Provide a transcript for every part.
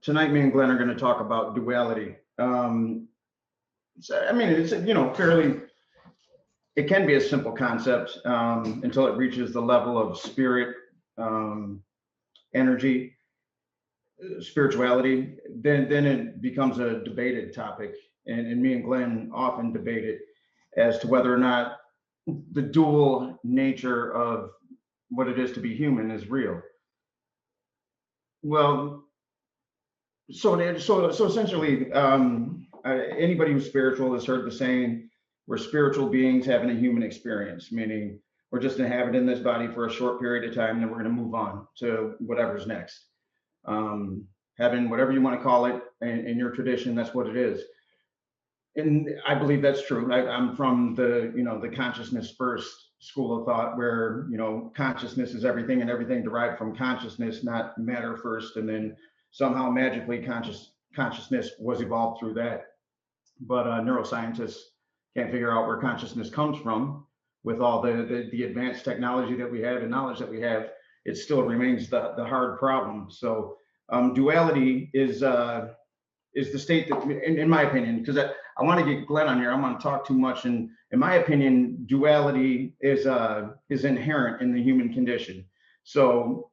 tonight me and Glenn are going to talk about duality. I mean, it's, fairly, it can be a simple concept until it reaches the level of spirit, energy, spirituality. Then it becomes a debated topic. And me and Glenn often debate it as to whether or not the dual nature of what it is to be human is real. Well, so essentially, anybody who's spiritual has heard the saying, we're spiritual beings having a human experience, meaning we're just inhabiting this body for a short period of time, and then we're going to move on to whatever's next. Having whatever you want to call it in your tradition, that's what it is. And I believe that's true. I'm from the consciousness first school of thought, where consciousness is everything, and everything derived from consciousness, not matter first, and then somehow magically consciousness was evolved through that. But neuroscientists can't figure out where consciousness comes from. With all the advanced technology that we have and knowledge that we have, it still remains the hard problem. So duality is the state that, in my opinion, because I want to get Glenn on here, I'm going to talk too much, and in my opinion, duality is inherent in the human condition. So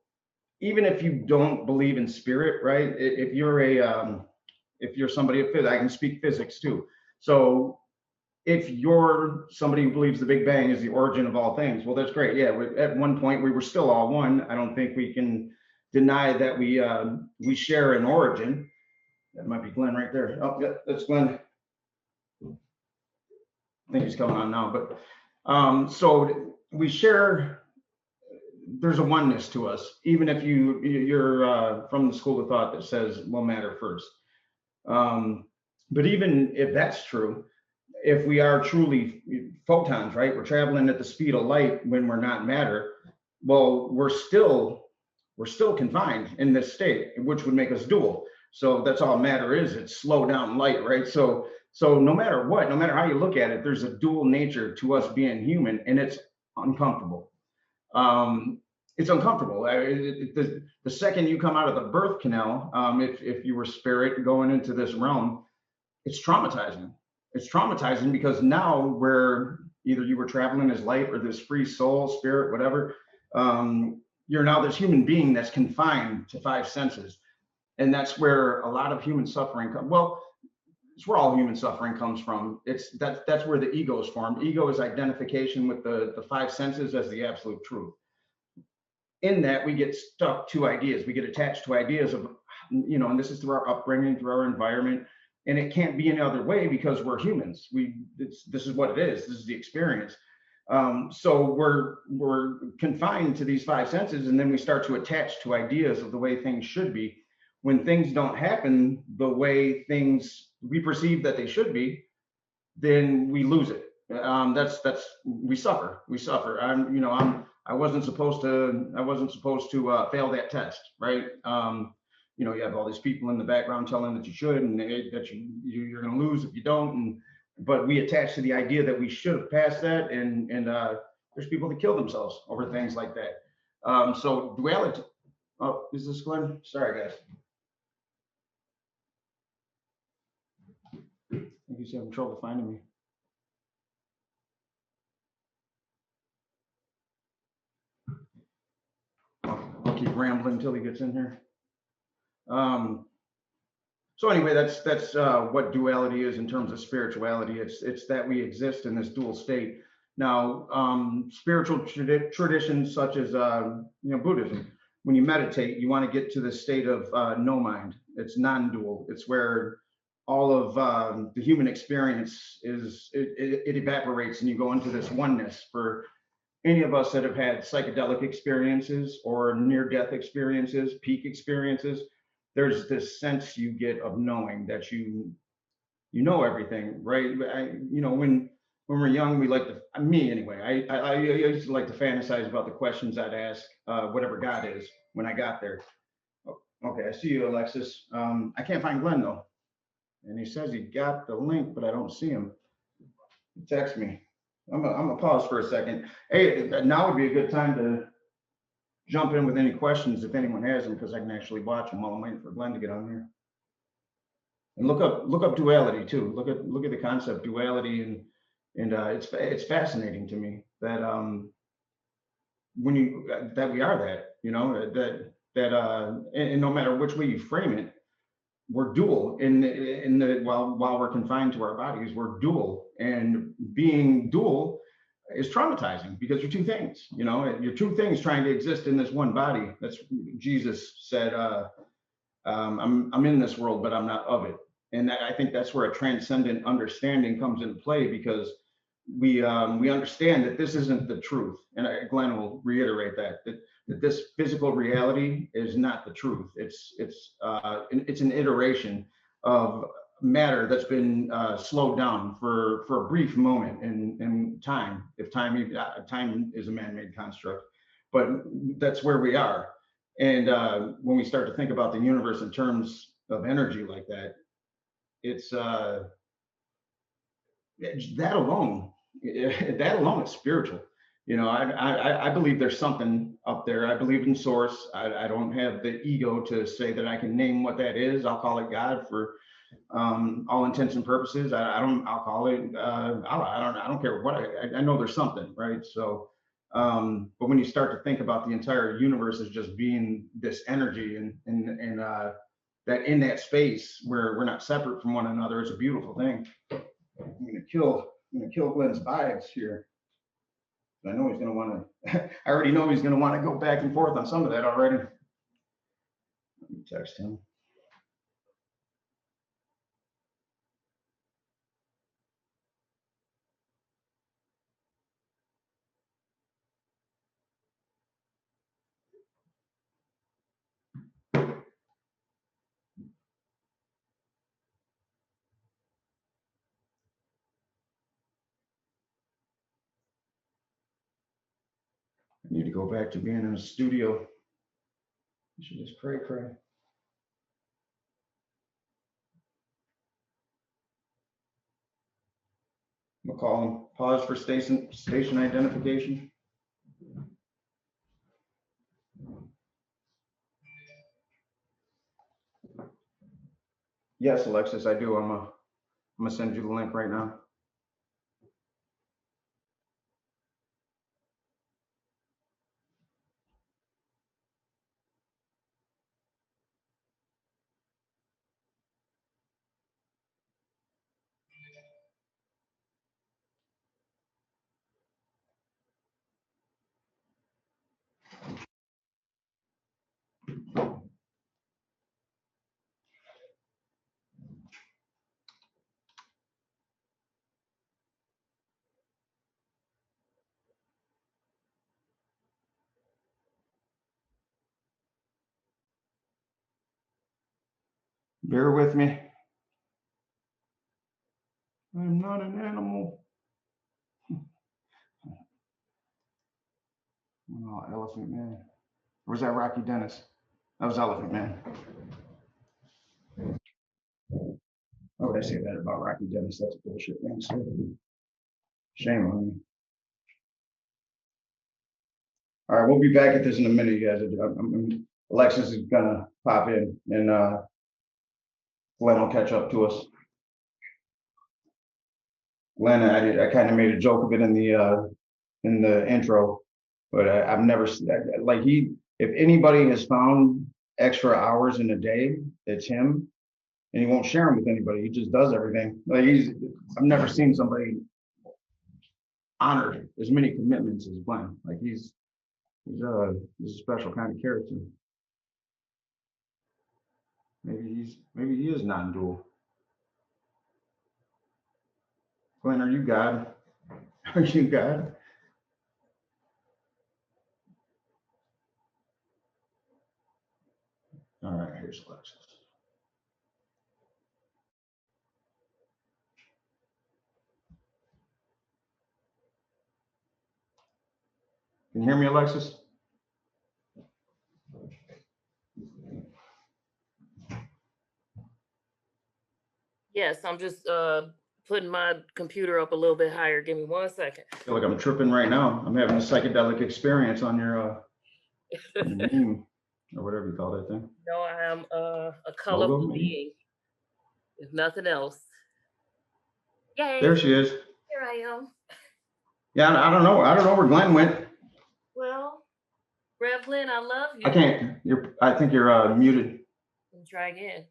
even if you don't believe in spirit, right? If you're somebody of physics, I can speak physics too. So if you're somebody who believes the Big Bang is the origin of all things, well, that's great. Yeah, at one point we were still all one. I don't think we can deny that we share an origin. That might be Glenn right there. Oh, yeah, that's Glenn. I think he's coming on now. But so we share. There's a oneness to us, even if you're from the school of thought that says, well, matter first. But even if that's true, if we are truly photons, right? We're traveling at the speed of light when we're not matter. Well, we're still confined in this state, which would make us dual. So that's all matter is. It's slow down light, right? So no matter what, no matter how you look at it, there's a dual nature to us being human, and it's uncomfortable. It's uncomfortable. The second you come out of the birth canal, if you were spirit going into this realm, it's traumatizing. It's traumatizing because now where either you were traveling as light or this free soul, spirit, whatever, you're now this human being that's confined to five senses. And that's where a lot of human suffering comes. Well, it's where all human suffering comes from. That's where the ego is formed. Ego is identification with the five senses as the absolute truth. In that, we get stuck to ideas. We get attached to ideas of, and this is through our upbringing, through our environment. And it can't be any other way because we're humans. This is what it is. This is the experience. So we're confined to these five senses, and then we start to attach to ideas of the way things should be. When things don't happen the way we perceive that they should be, then we lose it. We suffer. I wasn't supposed to fail that test, right? You have all these people in the background telling that you should, and that you're going to lose if you don't. But we attach to the idea that we should have passed that, and there's people that kill themselves over things like that. So duality. Oh, is this Glenn? Sorry, guys. I think he's having trouble finding me. I'll keep rambling until he gets in here. So anyway, that's what duality is in terms of spirituality. It's that we exist in this dual state. Now, spiritual traditions such as Buddhism, when you meditate, you want to get to the state of no mind. It's non-dual. It's where all of the human experience it evaporates, and you go into this oneness. For any of us that have had psychedelic experiences or near-death experiences, peak experiences, there's this sense you get of knowing that you know everything, right? When we're young, we like to, me anyway, I used to like to fantasize about the questions I'd ask whatever God is when I got there. Oh, okay, I see you, Alexis. I can't find Glenn though. And he says he got the link, but I don't see him. Text me. I'm gonna pause for a second. Hey, now would be a good time to jump in with any questions if anyone has them, because I can actually watch them while I'm waiting for Glenn to get on here. And look up duality too. Look at the concept duality, and it's fascinating to me that when you that we are that, you know, and no matter which way you frame it, we're dual in the while we're confined to our bodies, we're dual, and being dual is traumatizing because you're two things, you know, you're two things trying to exist in this one body. That's Jesus said, I'm in this world, but I'm not of it. And I think that's where a transcendent understanding comes into play, because we understand that this isn't the truth. And Glenn will reiterate that this physical reality is not the truth. It's an iteration of matter that's been slowed down for a brief moment in time, if time is a man-made construct, but that's where we are. And when we start to think about the universe in terms of energy like that, it's that alone, that alone is spiritual. You know, I believe there's something up there. I believe in source. I don't have the ego to say that I can name what that is. I'll call it God for all intents and purposes. I'll call it, I don't care what, I know there's something, right? So, but when you start to think about the entire universe as just being this energy, and that in that space where we're not separate from one another, it's a beautiful thing. I'm gonna kill Glenn's vibes here. I know he's gonna want to. I already know he's gonna want to go back and forth on some of that already. Let me text him. I need to go back to being in a studio. I should just cray. I'm gonna call him. Pause for station identification. Yes, Alexis, I do. I'm gonna send you the link right now. Bear with me. I'm not an animal. Oh, Elephant Man. Or was that Rocky Dennis? That was Elephant Man. Why would I say that about Rocky Dennis? That's a bullshit thing to say. Shame on me. All right, we'll be back at this in a minute, you guys. Alexis is gonna pop in, and Glenn will catch up to us. Glenn, I kind of made a joke of it in the intro, but I've never like if anybody has found extra hours in a day, it's him, and he won't share them with anybody. He just does everything. Like I've never seen somebody honored as many commitments as Glenn. Like he's a special kind of character. Maybe he is non-dual. Glenn, are you God? Are you God? All right, here's Alexis. Can you hear me, Alexis? Yes, I'm just putting my computer up a little bit higher. Give me 1 second. I feel like I'm tripping right now. I'm having a psychedelic experience on your meme, or whatever you call that thing. No, I am a colorful being. if nothing else. Yay! There she is. Here I am. Yeah, I don't know. I don't know where Glenn went. Well, Rev Glenn, I love you. I can't. I think you're muted. Let me try again.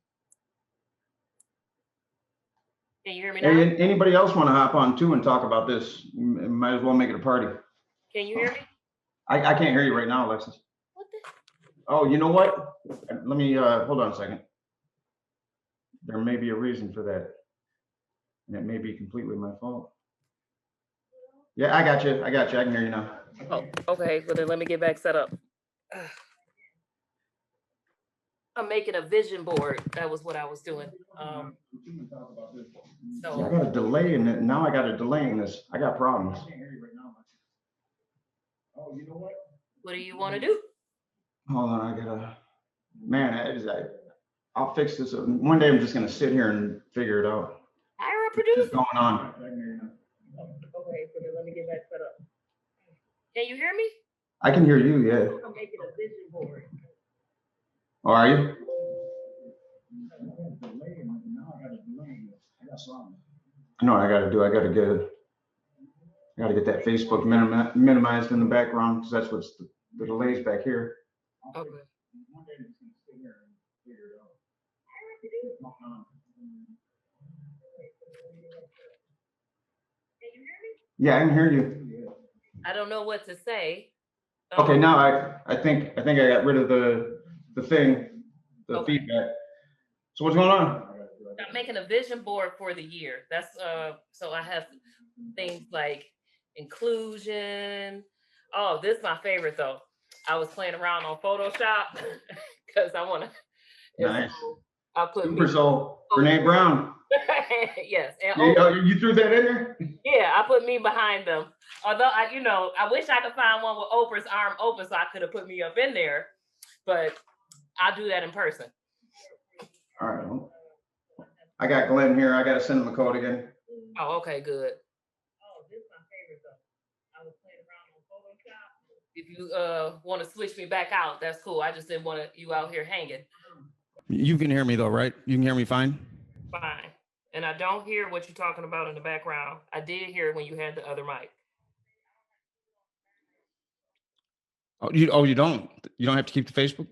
Can you hear me now? Hey, anybody else want to hop on too and talk about this? Might as well make it a party. Can you hear me? I can't hear you right now, Alexis. What the? Oh, you know what? Let me hold on a second. There may be a reason for that. And it may be completely my fault. Yeah, I got you. I can hear you now. Oh, okay. Well, then let me get back set up. I'm making a vision board. That was what I was doing. So I got a delay in it. Now I got a delay in this. I got problems. Oh, you know what? What do you want to do? Hold on, I gotta. Man, I'll fix this. One day I'm just gonna sit here and figure it out. Hire a producer. What's going on? Okay, so then let me get back set up. Can you hear me? I can hear you. Yeah. I'm making a vision board. Oh, are you? I know what I gotta do. I gotta get that Facebook minimized in the background because that's what's the delays back here. Okay. Yeah, I can hear you. I don't know what to say. Okay, now I think I got rid of the thing, the Okay. feedback. So what's going on? I'm making a vision board for the year. That's so I have things like inclusion. Oh, this is my favorite though. I was playing around on Photoshop because I want to. Nice. I'll put Super Soul, Brene Brown. Yes. And you threw that in there? Yeah, I put me behind them. Although I wish I could find one with Oprah's arm open so I could have put me up in there, but I'll do that in person. All right. I got Glenn here. I got to send him a code again. Oh, okay, good. Oh, this is my favorite though. I was playing around on Photoshop. If you want to switch me back out, that's cool. I just didn't want you out here hanging. You can hear me though, right? You can hear me fine? Fine. And I don't hear what you're talking about in the background. I did hear it when you had the other mic. Oh, you don't? You don't have to keep the Facebook?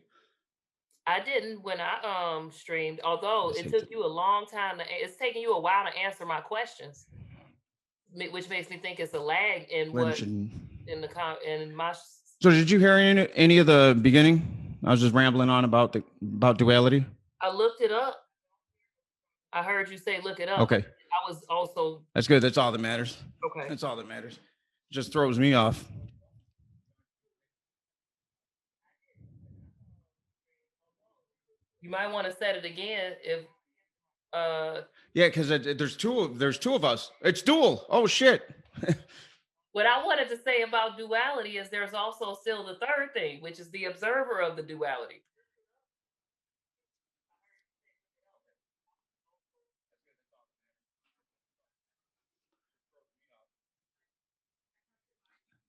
I didn't when I streamed, although it took you a long time it's taking you a while to answer my questions, which makes me think it's a lag in what in my. So did you hear any of the beginning? I was just rambling on about duality. I looked it up. I heard you say look it up. Okay. I was also. That's good. That's all that matters. Okay. That's all that matters. It just throws me off. You might want to set it again if. Yeah, because there's two of us. It's dual. Oh shit. What I wanted to say about duality is there's also still the third thing, which is the observer of the duality.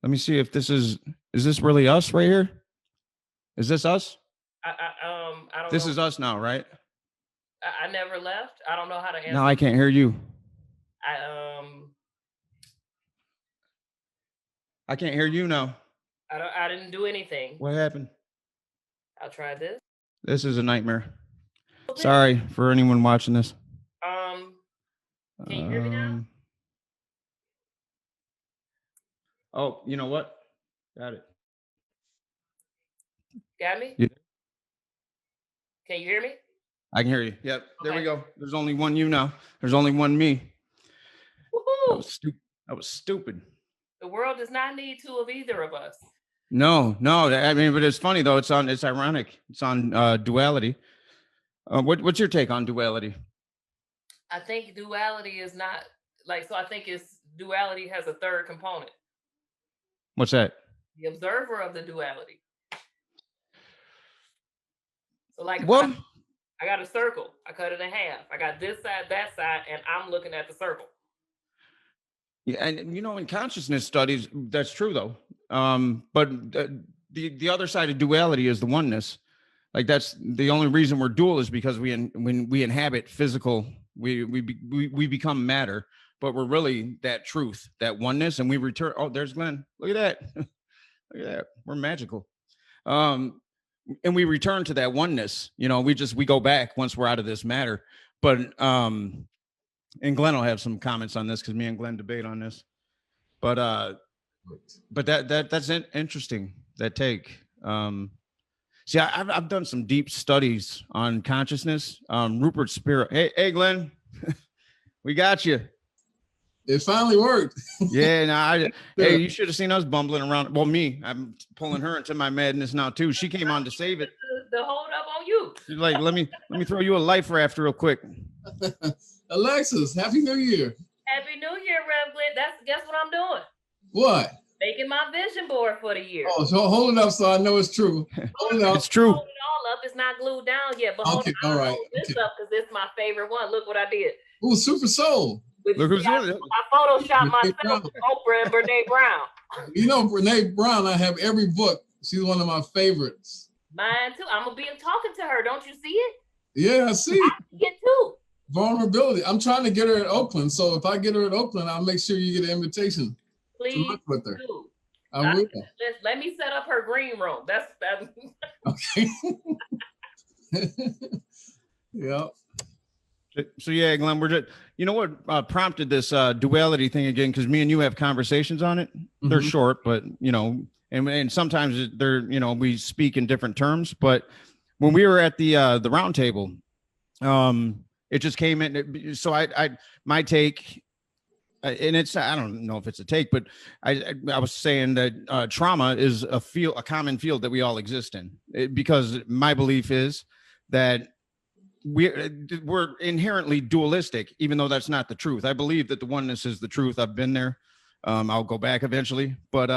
Let me see if this is this really us right here? Is this us? I don't This know. is us now, right? I never left. I don't know how to answer. No, I can't hear you. I can't hear you now. I didn't do anything. What happened? I'll try this. This is a nightmare. Okay. Sorry for anyone watching this. Can you hear me now? Oh, you know what? Got it. Got me? Yeah. Can you hear me? I can hear you. Yep. Okay. There we go. There's only one you now. There's only one me. Woohoo! That was stupid. The world does not need two of either of us. No. I mean, but it's funny though. It's ironic. It's on duality. What's your take on duality? I think duality is not so I think duality has a third component. What's that? The observer of the duality. So well, I got a circle. I cut it in half. I got this side, that side, and I'm looking at the circle. Yeah, and in consciousness studies, that's true though. But the other side of duality is the oneness. Like that's the only reason we're dual is because when we inhabit physical, we become matter, but we're really that truth, that oneness, and we return. Oh, there's Glenn. Look at that. Look at that. We're magical. And we return to that oneness. You know, we go back once we're out of this matter. But and Glenn will have some comments on this because me and Glenn debate on this. But that's interesting, that take. See, I've done some deep studies on consciousness. Rupert Spira. Hey, Glenn, we got you. It finally worked. Yeah, hey, you should have seen us bumbling around. Well, me, I'm pulling her into my madness now too. She came on to save it. The hold up on you. She's like, let me throw you a life raft real quick. Alexis, Happy New Year. Happy New Year, Rev Glenn. Guess what I'm doing? What? Making my vision board for the year. Oh, so hold it up so I know it's true. Hold it up. It's true. Hold it all up. It's not glued down yet, but hold Okay, all right. this up because it's my favorite one. Look what I did. Ooh, Super Soul. Look who's doing it. I photoshopped myself with Oprah and Brene Brown. You know, Brene Brown, I have every book. She's one of my favorites. Mine too. I'm gonna be talking to her. Don't you see it? Yeah, I see. I get too. Vulnerability. I'm trying to get her at Oakland. So if I get her at Oakland, I'll make sure you get an invitation Please to look with her. do. I will. Let me set up her green room. That's Okay. Yeah. So yeah, Glenn, we're just, you know what prompted this duality thing again, because me and you have conversations on it. They're short, but you know, and sometimes they're, you know, we speak in different terms. But when we were at the round table, it just came in. So my take, and it's, I don't know if it's a take, but I was saying that trauma is a common field that we all exist in, because my belief is that we're inherently dualistic, even though that's not the truth. I believe that the oneness is the truth. I've been there. I'll go back eventually, but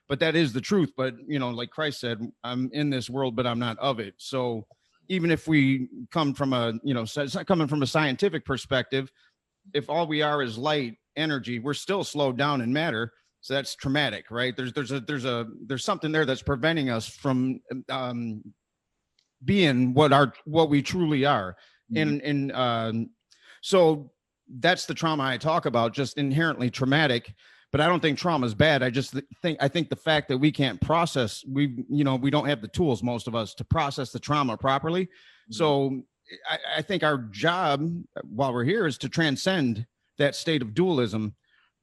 that is the truth. But you know, like Christ said, I'm in this world, but I'm not of it. So even if we come from it's not coming from a scientific perspective, if all we are is light energy, we're still slowed down in matter. So that's traumatic, right? There's something there that's preventing us from being what we truly are. So that's the trauma I talk about, just inherently traumatic. But I don't think trauma is bad. I think the fact that we can't process, we don't have the tools, most of us, to process the trauma properly. So I think our job while we're here is to transcend that state of dualism,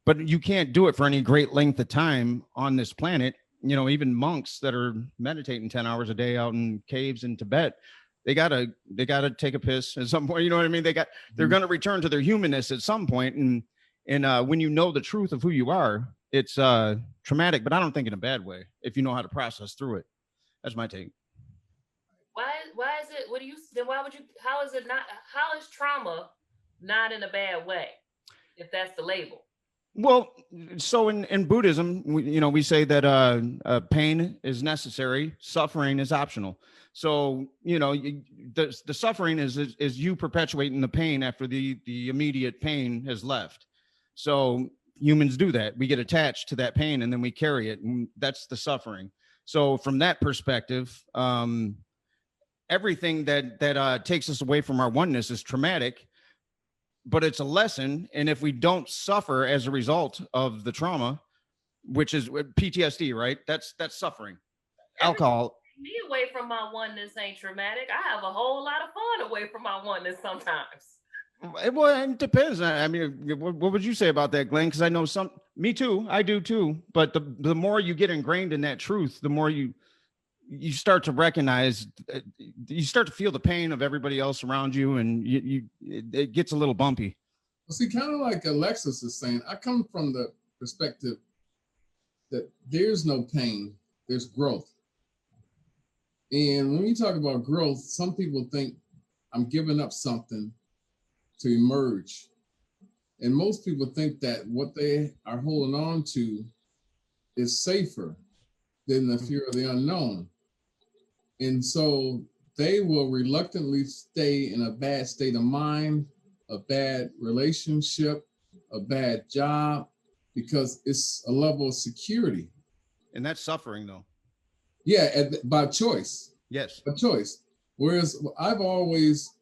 but you can't do it for any great length of time on this planet. You know, even monks that are meditating 10 hours a day out in caves in Tibet, they gotta take a piss at some point. You know what I mean? They're going to return to their humanness at some point. And when you know the truth of who you are, it's traumatic, but I don't think in a bad way, if you know how to process through it. That's my take. Why is it, how is trauma not in a bad way, if that's the label? Well, so in Buddhism, we say that pain is necessary, suffering is optional. So, the suffering is you perpetuating the pain after the immediate pain has left. So humans do that. We get attached to that pain and then we carry it, and that's the suffering. So from that perspective, everything that takes us away from our oneness is traumatic, but it's a lesson. And if we don't suffer as a result of the trauma, which is PTSD, right? That's suffering. Alcohol. Me away from my oneness ain't traumatic. I have a whole lot of fun away from my oneness sometimes. Well, it depends. I mean, what would you say about that, Glenn? Because I know me too. I do too. But the more you get ingrained in that truth, the more you start to recognize, you start to feel the pain of everybody else around you, and it gets a little bumpy. Well, see, kind of like Alexis is saying, I come from the perspective that there's no pain, there's growth. And when we talk about growth, some people think I'm giving up something to emerge. And most people think that what they are holding on to is safer than the fear of the unknown. And so they will reluctantly stay in a bad state of mind, a bad relationship, a bad job, because it's a level of security. And that's suffering, though. Yeah, by choice. Yes. By choice. Whereas I've always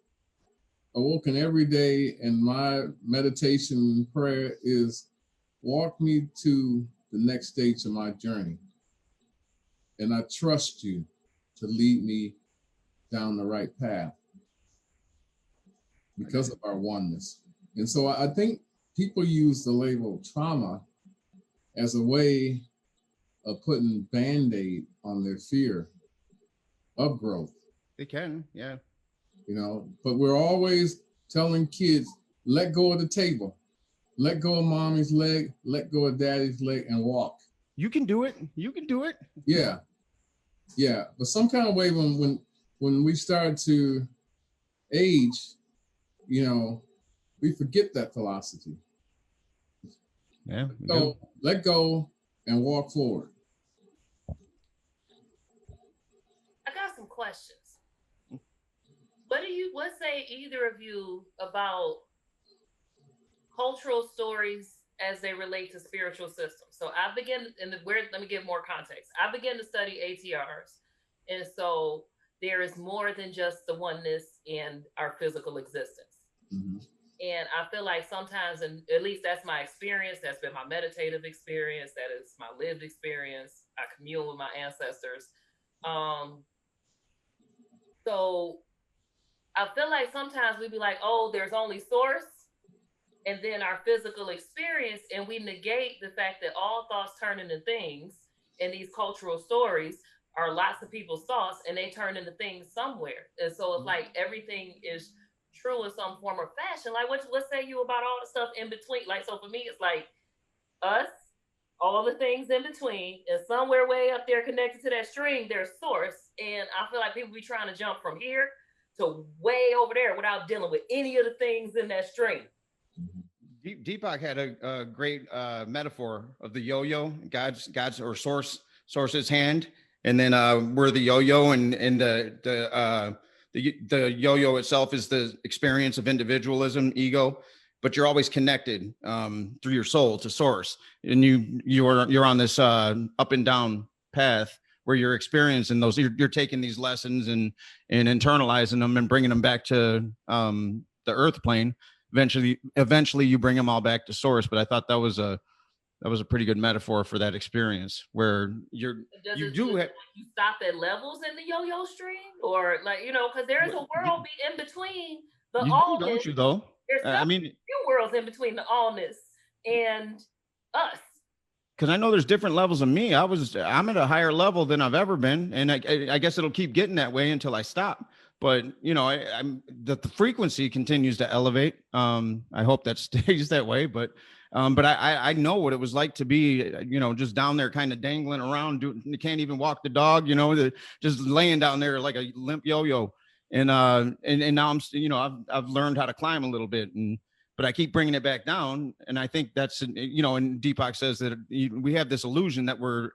awoken every day, and my meditation and prayer is walk me to the next stage of my journey. And I trust you to lead me down the right path because of our oneness. And so I think people use the label trauma as a way of putting Band-Aid on their fear of growth. They can, yeah. You know, but we're always telling kids, let go of the table, let go of mommy's leg, let go of daddy's leg, and walk. You can do it. You can do it. Yeah. Yeah. But some kind of way when we start to age, you know, we forget that philosophy. Yeah. So let go and walk forward. I got some questions. What say either of you about cultural stories as they relate to spiritual systems? So I begin let me give more context. I began to study ATRs. And so there is more than just the oneness in our physical existence. Mm-hmm. And I feel like sometimes, and at least that's my experience, that's been my meditative experience, that is my lived experience. I commune with my ancestors. So I feel like sometimes we be like, oh, there's only source, and then our physical experience, and we negate the fact that all thoughts turn into things, and these cultural stories are lots of people's thoughts, and they turn into things somewhere. And so it's like everything is true in some form or fashion. Like what say you about all the stuff in between? Like, so for me, it's like us, all the things in between, and somewhere way up there connected to that string, there's source. And I feel like people be trying to jump from here to way over there without dealing with any of the things in that string. Deepak had a great metaphor of the yo-yo, God's or source's hand, and then we're the yo-yo, and the yo-yo itself is the experience of individualism, ego, but you're always connected through your soul to source, and you're on this up and down path where you're experiencing those. You're taking these lessons and internalizing them and bringing them back to the earth plane. Eventually, you bring them all back to source. But I thought that was a pretty good metaphor for that experience where you stop at levels in the yo-yo string, or like, you know, because there is a world in between the allness. Don't you though? There's few worlds in between the allness and us. Because I know there's different levels of me. I'm at a higher level than I've ever been, and I guess it'll keep getting that way until I stop. But you know, the frequency continues to elevate. I hope that stays that way. But I know what it was like to be, you know, just down there, kind of dangling around. You can't even walk the dog, you know, just laying down there like a limp yo-yo. And now I'm, you know, I've learned how to climb a little bit, but I keep bringing it back down. And I think that's, you know, and Deepak says that we have this illusion that we're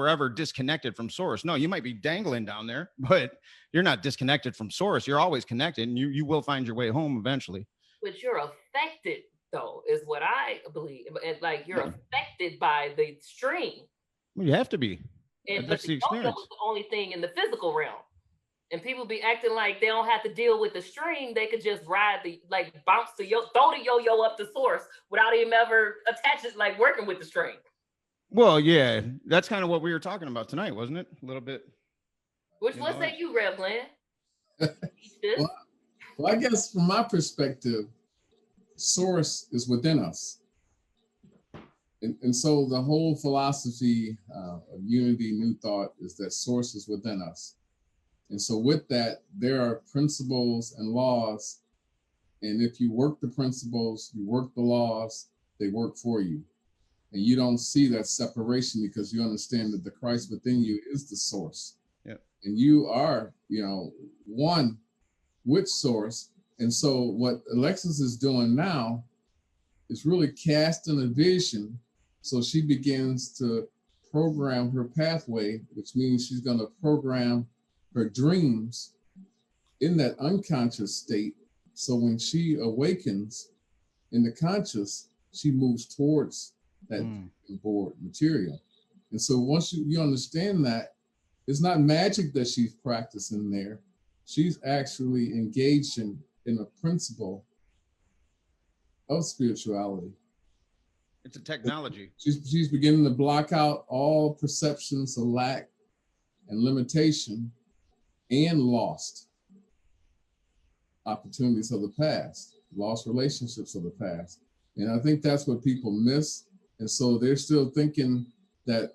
ever disconnected from source. No, you might be dangling down there, but you're not disconnected from source. You're always connected, and you will find your way home eventually. But you're affected, though, is what I believe. And like, you're affected by the string. Well, you have to be. And that's the experience. Is the only thing in the physical realm. And people be acting like they don't have to deal with the string. They could just ride throw the yo-yo up the source without even ever attach it, like working with the string. Well, yeah, that's kind of what we were talking about tonight, wasn't it? A little bit. What say you, Rev Glenn? Well, I guess from my perspective, source is within us. And so the whole philosophy of unity, new thought, is that source is within us. And so with that, there are principles and laws. And if you work the principles, you work the laws, they work for you. And you don't see that separation because you understand that the Christ within you is the source. Yep. And you are, you know, one with source. And so what Alexis is doing now is really casting a vision. So she begins to program her pathway, which means she's going to program her dreams in that unconscious state. So when she awakens in the conscious, she moves towards that board material. And so once you understand that, it's not magic that she's practicing there. she's actually engaged in a principle of spirituality. It's a technology. She's beginning to block out all perceptions of lack and limitation and lost opportunities of the past, lost relationships of the past. And I think that's what people miss. And so they're still thinking that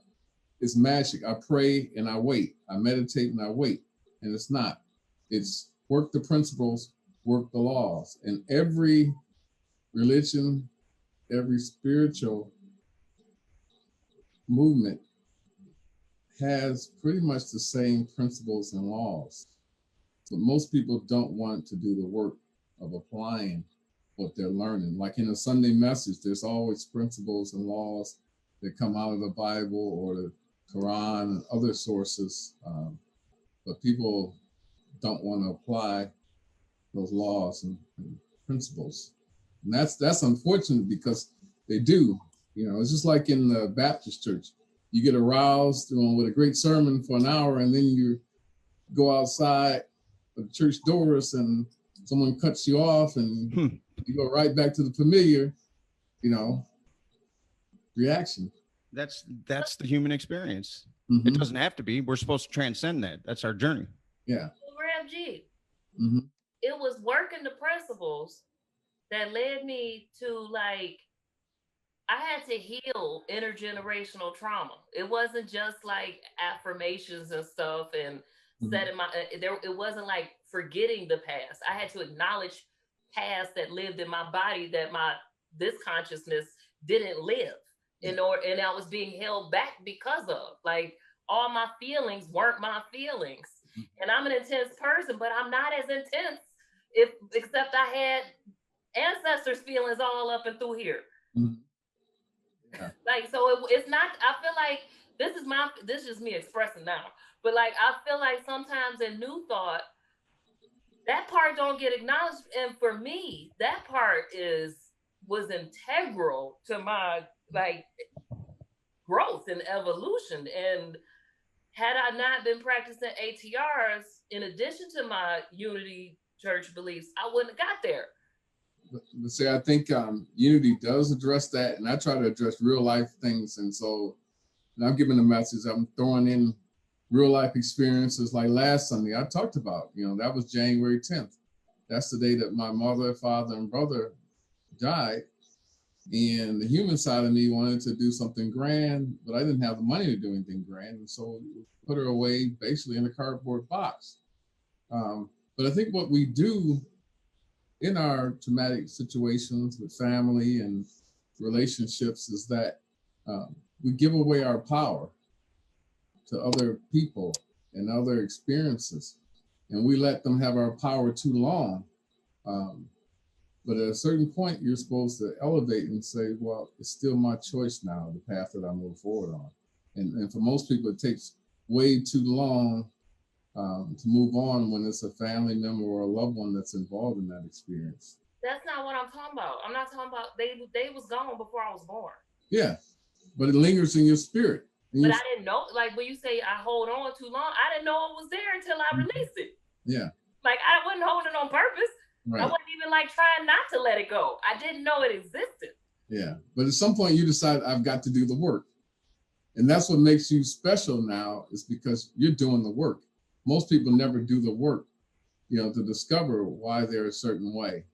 it's magic. I pray and I wait. I meditate and I wait. And it's not. It's work the principles, work the laws. And every religion, every spiritual movement has pretty much the same principles and laws. But most people don't want to do the work of applying what they're learning. Like in a Sunday message, there's always principles and laws that come out of the Bible or the Quran and other sources, but people don't want to apply those laws and principles. And that's unfortunate because they do. You know, it's just like in the Baptist church. You get aroused with a great sermon for an hour, and then you go outside of the church doors and someone cuts you off and you go right back to the familiar, reaction. That's the human experience. Mm-hmm. It doesn't have to be. We're supposed to transcend that. That's our journey. Yeah. Rev G. Mm-hmm. It was working the principles that led me to I had to heal intergenerational trauma. It wasn't just like affirmations and stuff and setting it wasn't like forgetting the past. I had to acknowledge past that lived in my body that this consciousness didn't live and I was being held back because of all my feelings weren't my feelings. And I'm an intense person, but I'm not as intense except I had ancestors' feelings all up and through here. Mm-hmm. Yeah. So it's not, I feel like this is me expressing now, but I feel like sometimes in New Thought, that part don't get acknowledged. And for me, that part was integral to my growth and evolution. And had I not been practicing ATRs in addition to my Unity Church beliefs, I wouldn't have got there. But see, I think Unity does address that, and I try to address real life things. And so I'm giving a message. I'm throwing in real life experiences. Like last Sunday, I talked about, that was January 10th. That's the day that my mother, father, and brother died. And the human side of me wanted to do something grand, but I didn't have the money to do anything grand. And so put her away basically in a cardboard box. But I think what we do in our traumatic situations with family and relationships is that we give away our power to other people and other experiences, and we let them have our power too long. But at a certain point, you're supposed to elevate and say, well, it's still my choice now, the path that I move forward on. And for most people, it takes way too long to move on when it's a family member or a loved one that's involved in that experience. That's not what I'm talking about. I'm not talking about they was gone before I was born. Yeah, but it lingers in your spirit. But I didn't know, when you say I hold on too long, I didn't know it was there until I released it. Yeah. I wasn't holding it on purpose. Right. I wasn't even trying not to let it go. I didn't know it existed. Yeah, but at some point you decide I've got to do the work. And that's what makes you special now, is because you're doing the work. Most people never do the work, to discover why they're a certain way.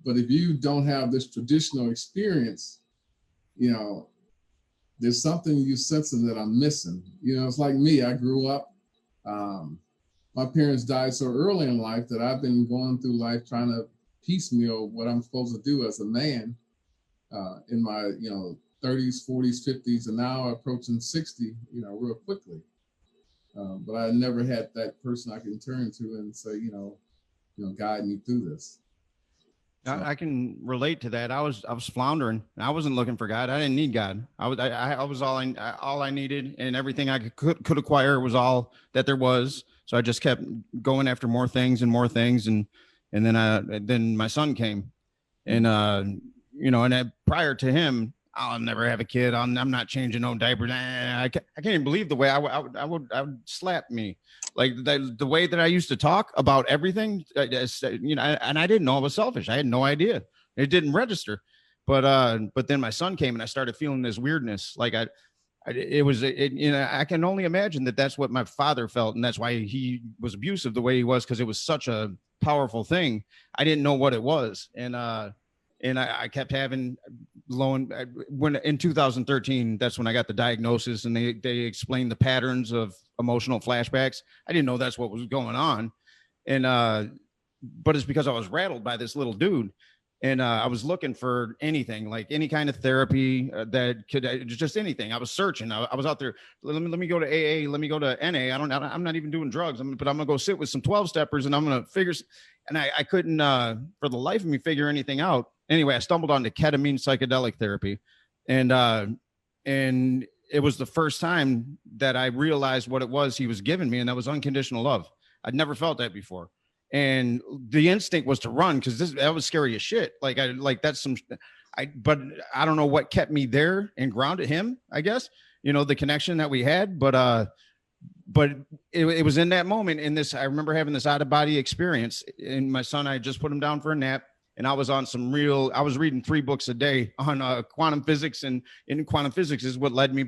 But if you don't have this traditional experience, there's something you sensing that I'm missing. It's like me. I grew up, my parents died so early in life that I've been going through life trying to piecemeal what I'm supposed to do as a man in my, 30s, 40s, 50s, and now approaching 60, real quickly. But I never had that person I can turn to and say, guide me through this. So. I can relate to that. I was floundering. I wasn't looking for God. I didn't need God. I was all I needed, and everything I could acquire was all that there was. So I just kept going after more things, and then my son came, and and prior to him, I'll never have a kid. I'm not changing no diapers. I can't even believe the way I would slap me. Like the way that I used to talk about everything, you know, and I didn't know I was selfish. I had no idea. It didn't register. But then my son came and I started feeling this weirdness. Like you know, I can only imagine that that's what my father felt. And that's why he was abusive the way he was, because it was such a powerful thing. I didn't know what it was. And I kept having when in 2013, that's when I got the diagnosis, and they explained the patterns of emotional flashbacks. I didn't know that's what was going on. And but it's because I was rattled by this little dude. And I was looking for anything, like any kind of therapy that could just anything. I was searching. I was out there. Let me go to AA. Let me go to NA. I'm not even doing drugs. But I'm gonna go sit with some 12 steppers, and I'm gonna figure. And I couldn't for the life of me figure anything out. Anyway, I stumbled onto ketamine psychedelic therapy, and it was the first time that I realized what it was he was giving me, and that was unconditional love. I'd never felt that before. And the instinct was to run, because that was scary as shit. But I don't know what kept me there and grounded him, I guess, you know, the connection that we had. But it was in that moment I remember having this out of body experience. And my son, I had just put him down for a nap, and I was on I was reading 3 books a day on quantum physics, and in quantum physics is what led me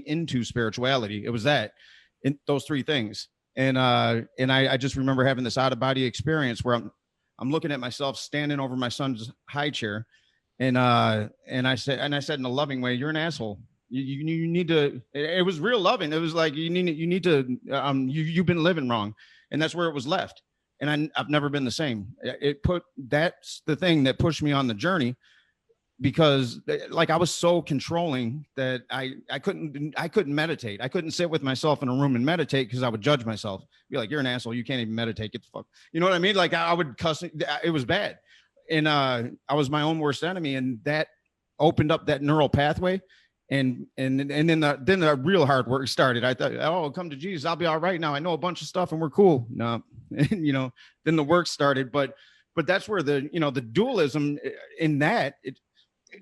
into spirituality. It was those 3 things. And I just remember having this out of body experience where I'm looking at myself standing over my son's high chair, and I said in a loving way, "You're an asshole. You need to." It was real loving. It was like you need to. You've been living wrong, and that's where it was left. And I've never been the same. That's the thing that pushed me on the journey, because like I was so controlling that I couldn't meditate. I couldn't sit with myself in a room and meditate, because I would judge myself, be like, "You're an asshole. You can't even meditate. Get the fuck." You know what I mean? Like I would cuss. It was bad. And I was my own worst enemy. And that opened up that neural pathway. And then the real hard work started. I thought, "Oh, come to Jesus. I'll be all right now. I know a bunch of stuff and we're cool." No, you know, then the work started. But that's where the dualism in that,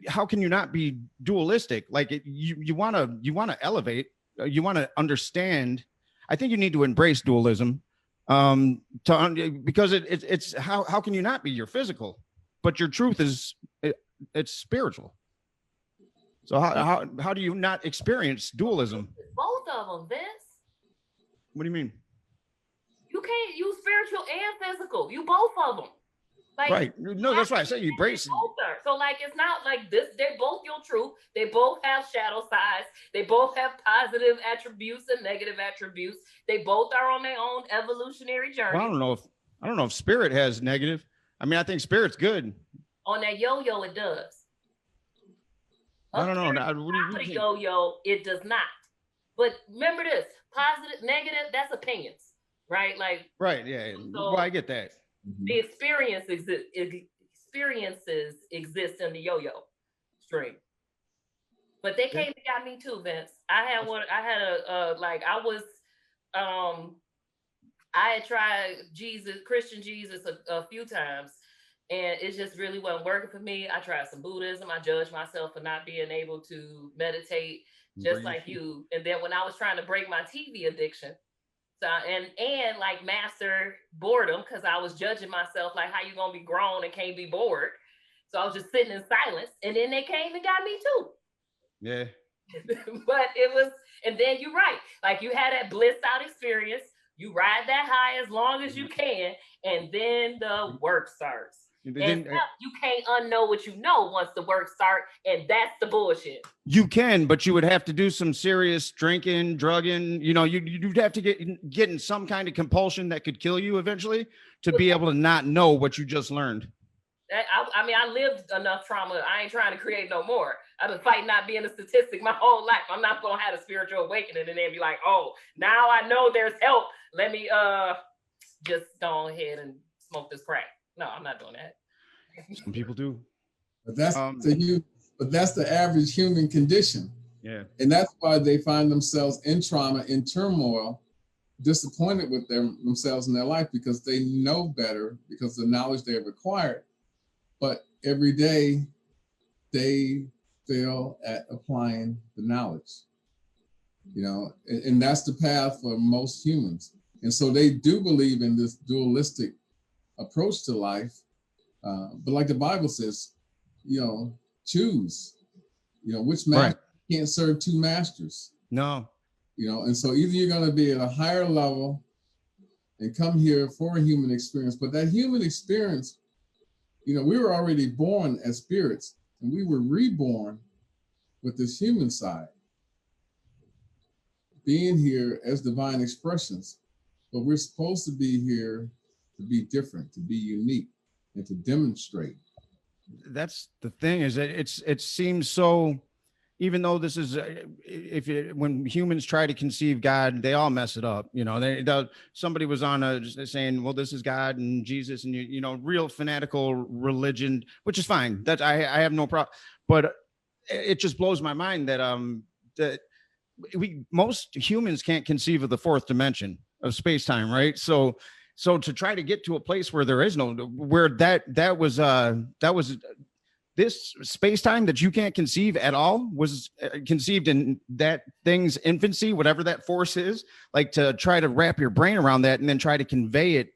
how can you not be dualistic? Like you want to elevate, you want to understand. I think you need to embrace dualism, because it's how can you not be? You're physical, but your truth is it's spiritual. So how do you not experience dualism? Both of them, Vince. What do you mean? You can't use spiritual and physical. You both of them. Like, right. No, that's why I say you embrace it. So like, it's not like this. They're both your truth. They both have shadow sides. They both have positive attributes and negative attributes. They both are on their own evolutionary journey. Well, I don't know if spirit has negative. I mean, I think spirit's good. On that yo-yo, it does. I don't know. Yo-yo, it does not. But remember this: positive, negative, that's opinions, right? Like, right, yeah. So, well, I get that. The experiences exist in the yo-yo stream, but they came and got me too, Vince. I had tried Christian Jesus a few times, and it just really wasn't working for me. I tried some Buddhism. I judged myself for not being able to meditate, just like you. And then when I was trying to break my TV addiction, so, and like master boredom, because I was judging myself, like, how you gonna be grown and can't be bored? So I was just sitting in silence, and then they came and got me too. Yeah. But it was, and then you're right. Like, you had that blissed out experience. You ride that high as long as you can, and then the work starts. And you can't unknow what you know once the work starts, and that's the bullshit. You can, but you would have to do some serious drinking, drugging. You know, you'd have to get in some kind of compulsion that could kill you eventually to be able to not know what you just learned. I mean, I lived enough trauma. I ain't trying to create no more. I've been fighting not being a statistic my whole life. I'm not gonna have a spiritual awakening and then be like, "Oh, now I know there's help. Let me just go ahead and smoke this crack." No, I'm not doing that. Some people do. But that's that's the average human condition. Yeah. And that's why they find themselves in trauma, in turmoil, disappointed with themselves in their life, because they know better, because of the knowledge they have acquired. But every day they fail at applying the knowledge, you know, and that's the path for most humans. And so they do believe in this dualistic approach to life. But like the Bible says, you know, choose, you know, which master can't serve two masters. No. You know, and so either you're going to be at a higher level and come here for a human experience, but that human experience, you know, we were already born as spirits and we were reborn with this human side, being here as divine expressions, but we're supposed to be here to be different, to be unique, and to demonstrate. That's the thing, is that it seems so, even though this is when humans try to conceive God, they all mess it up. You know, somebody was on saying, well, this is God and Jesus and you know, real fanatical religion, which is fine. That I have no problem, but it just blows my mind that that most humans can't conceive of the fourth dimension of space-time, right? So to try to get to a place where there is no, where that was this space-time that you can't conceive at all was conceived in that thing's infancy, whatever that force is, like to try to wrap your brain around that and then try to convey it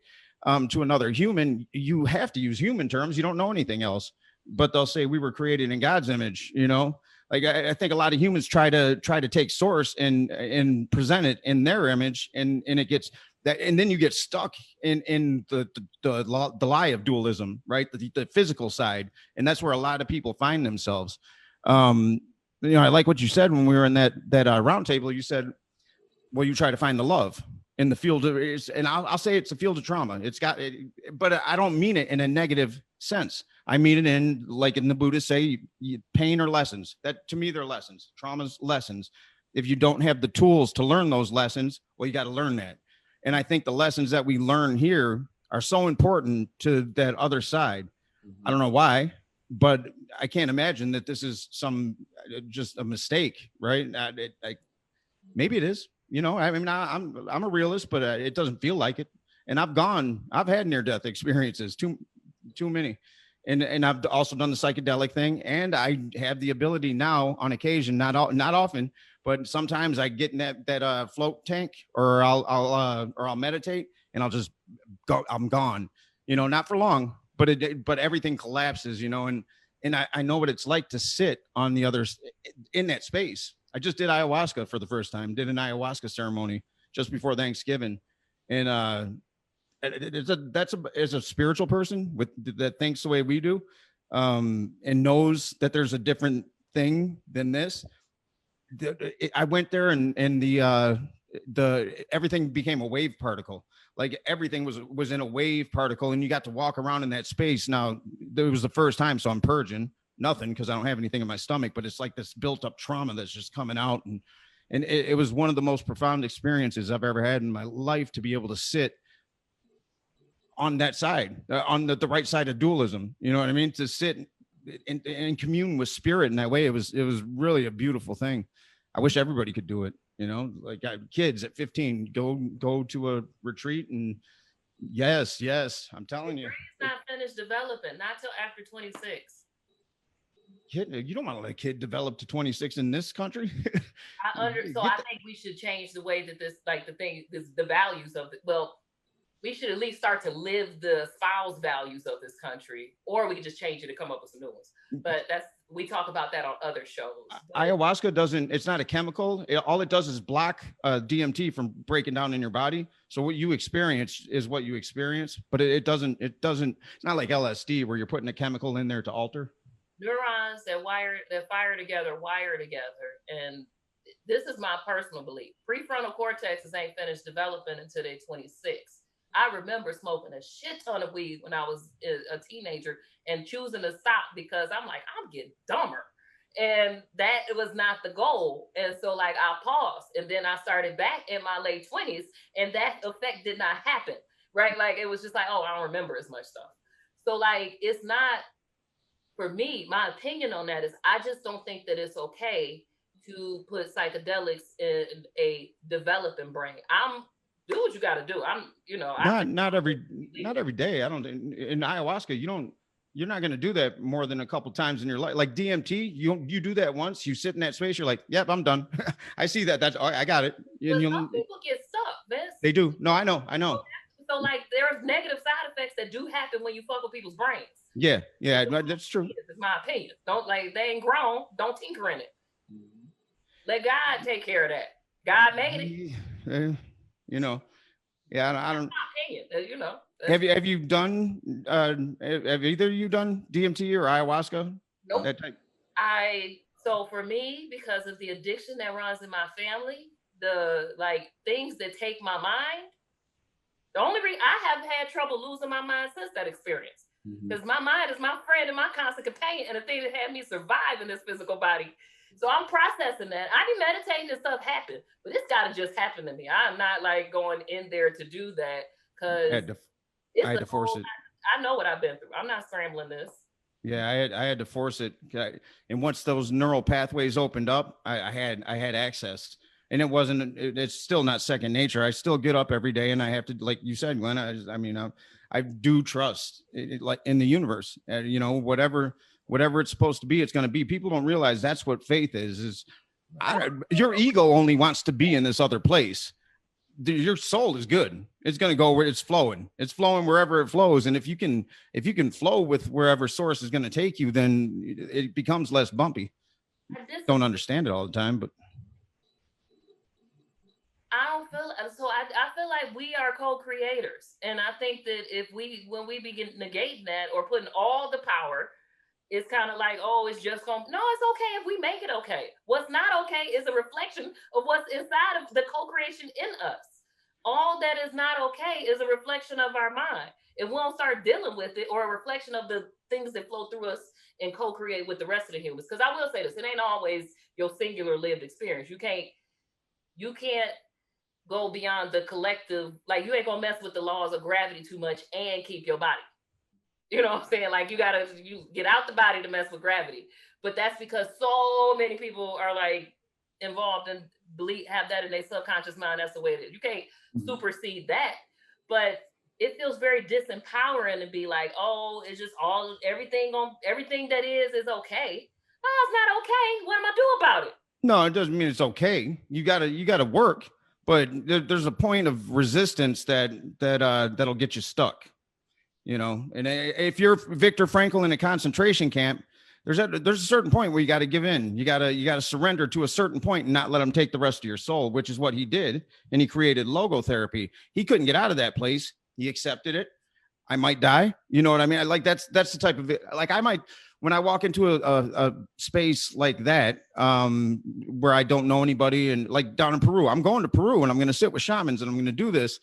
to another human. You have to use human terms. You don't know anything else, but they'll say we were created in God's image, you know? Like I think a lot of humans try to take source and present it in their image, and it gets that, and then you get stuck in the lie of dualism, right? The physical side, and that's where a lot of people find themselves. You know, I like what you said when we were in that round table. You said, well, you try to find the love in the field of, and I'll say it's a field of trauma. It's got, but I don't mean it in a negative sense. I mean it in, like in the Buddhists say, pain or lessons. That to me, they're lessons. Trauma's lessons. If you don't have the tools to learn those lessons, well, you got to learn that. And I think the lessons that we learn here are so important to that other side. I don't know why, but I can't imagine that this is just a mistake, right? Maybe it is. You know, I mean, I'm a realist, but it doesn't feel like it. And I've had near-death experiences, too many. And I've also done the psychedelic thing, and I have the ability now on occasion, not often, but sometimes I get in that float tank, or I'll meditate, and I'll just go. I'm gone, you know, not for long, but everything collapses, you know, and I know what it's like to sit on the other in that space. I just did ayahuasca for the first time. Did an ayahuasca ceremony just before Thanksgiving, and as a spiritual person that thinks the way we do, and knows that there's a different thing than this. I went there and the everything became a wave particle. Like everything was in a wave particle, and you got to walk around in that space. Now it was the first time, so I'm purging nothing because I don't have anything in my stomach, but it's like this built up trauma that's just coming out, and it was one of the most profound experiences I've ever had in my life, to be able to sit on that side, on the right side of dualism. You know what I mean? To sit and commune with spirit in that way. It was really a beautiful thing. I wish everybody could do it. You know, like kids at 15, go to a retreat, and yes, I'm telling you. It's not finished developing, not till after 26. Kid, you don't want to let a kid develop to 26 in this country. I think we should change the way that this, like the values of it. Well, we should at least start to live the spouse values of this country, or we could just change it and come up with some new ones. But we talk about that on other shows. Ayahuasca it's not a chemical. All it does is block DMT from breaking down in your body. So what you experience is what you experience, but it doesn't, it's not like LSD where you're putting a chemical in there to alter. Neurons that fire together, wire together. And this is my personal belief. Prefrontal cortexes ain't finished developing until they're 26. I remember smoking a shit ton of weed when I was a teenager and choosing to stop because I'm like, I'm getting dumber. And that was not the goal. And so like I paused, and then I started back in my late 20s, and that effect did not happen, right? Like it was just like, oh, I don't remember as much stuff. So like, it's not, for me, my opinion on that is I just don't think that it's okay to put psychedelics in a developing brain. Do what you got to do. Not every day. I don't, in ayahuasca, you don't, you're not going to do that more than a couple times in your life. Like DMT, you do that once, you sit in that space, you're like, yep, I'm done. I see that. I got it. But some people get stuck, Vince. They do. No, I know. So like there's negative side effects that do happen when you fuck with people's brains. Yeah, that's true. It's my opinion. Don't like they ain't grown. Don't tinker in it. Let God take care of that. God made it. You know, yeah, I don't. That's my opinion. You know. Have you done? Have either of you done DMT or ayahuasca? Nope. That type? So for me, because of the addiction that runs in my family, the like things that take my mind. The only reason I haven't had trouble losing my mind since that experience, because my mind is my friend and my constant companion, and the thing that had me survive in this physical body. So I'm processing that. I be meditating and stuff happen, but it's got to just happen to me. I'm not like going in there to do that because I had to force it. I know what I've been through. I'm not scrambling this. Yeah, I had to force it, and once those neural pathways opened up, I had access. And it's still not second nature. I still get up every day and I have to, like you said, Glenn, I do trust like in the universe, you know, whatever it's supposed to be, it's going to be. People don't realize that's what faith is your ego only wants to be in this other place. Your soul is good. It's going to go where it's flowing wherever it flows. And if you can flow with wherever source is going to take you, then it becomes less bumpy. Don't understand it all the time, but I feel like we are co-creators, and I think that when we begin negating that or putting all the power, it's kind of like, oh, it's just no, it's okay if we make it okay. What's not okay is a reflection of what's inside of the co-creation in us. All that is not okay is a reflection of our mind. If we don't start dealing with it, or a reflection of the things that flow through us and co-create with the rest of the humans. Because I will say this, it ain't always your singular lived experience. You can't go beyond the collective. Like, you ain't gonna mess with the laws of gravity too much and keep your body. You know what I'm saying? Like, you get out the body to mess with gravity. But that's because so many people are like involved and have that in their subconscious mind. That's the way it is. You can't supersede that. But it feels very disempowering to be like, oh, it's just everything that is okay. No, it's not okay. What am I doing about it? No, it doesn't mean it's okay. You gotta work. But there's a point of resistance that'll get you stuck, you know. And if you're Viktor Frankl in a concentration camp, there's a certain point where you got to give in. You got to surrender to a certain point and not let them take the rest of your soul, which is what he did. And he created logotherapy. He couldn't get out of that place. He accepted it. I might die. You know what I mean? Like that's the type of, like, I might, when I walk into a space like that, where I don't know anybody, and like down in Peru, I'm going to Peru and I'm going to sit with shamans and I'm going to do this,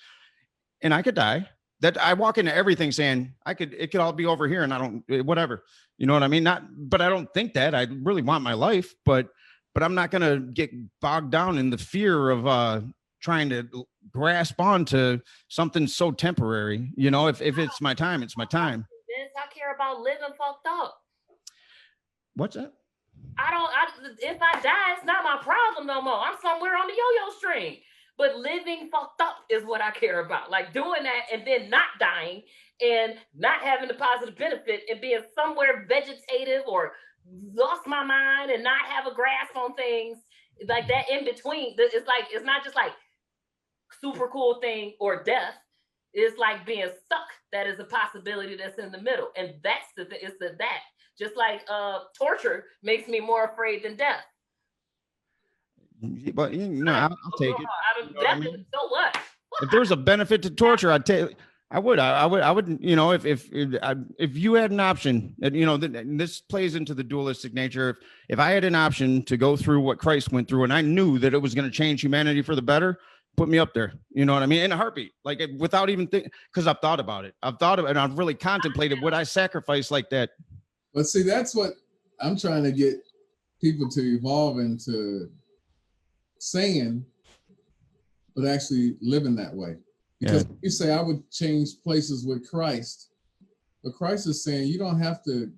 and I could die. That I walk into everything saying it could all be over here, and I don't, whatever, you know what I mean? But I don't think that. I really want my life, but I'm not going to get bogged down in the fear of trying to grasp onto something so temporary. You know, if it's my time, it's my time. I care about living fucked up. What's that? If I die, it's not my problem no more. I'm somewhere on the yo-yo string. But living fucked up is what I care about. Like doing that and then not dying and not having the positive benefit and being somewhere vegetative or lost my mind and not have a grasp on things. Like that in between. It's not just like super cool thing or death. It's like being stuck. That is a possibility that's in the middle. And that's that. Just like torture makes me more afraid than death. But you know, I'll take it. So what? If there's a benefit to torture, I'd take. I would. You know, if you had an option, and you know, this plays into the dualistic nature. If I had an option to go through what Christ went through, and I knew that it was going to change humanity for the better, put me up there. You know what I mean? In a heartbeat, like without even thinking, because I've thought about it. And I've really contemplated, would I sacrifice like that? But see, that's what I'm trying to get people to evolve into saying, but actually living that way. Because you say, I would change places with Christ, but Christ is saying you don't have to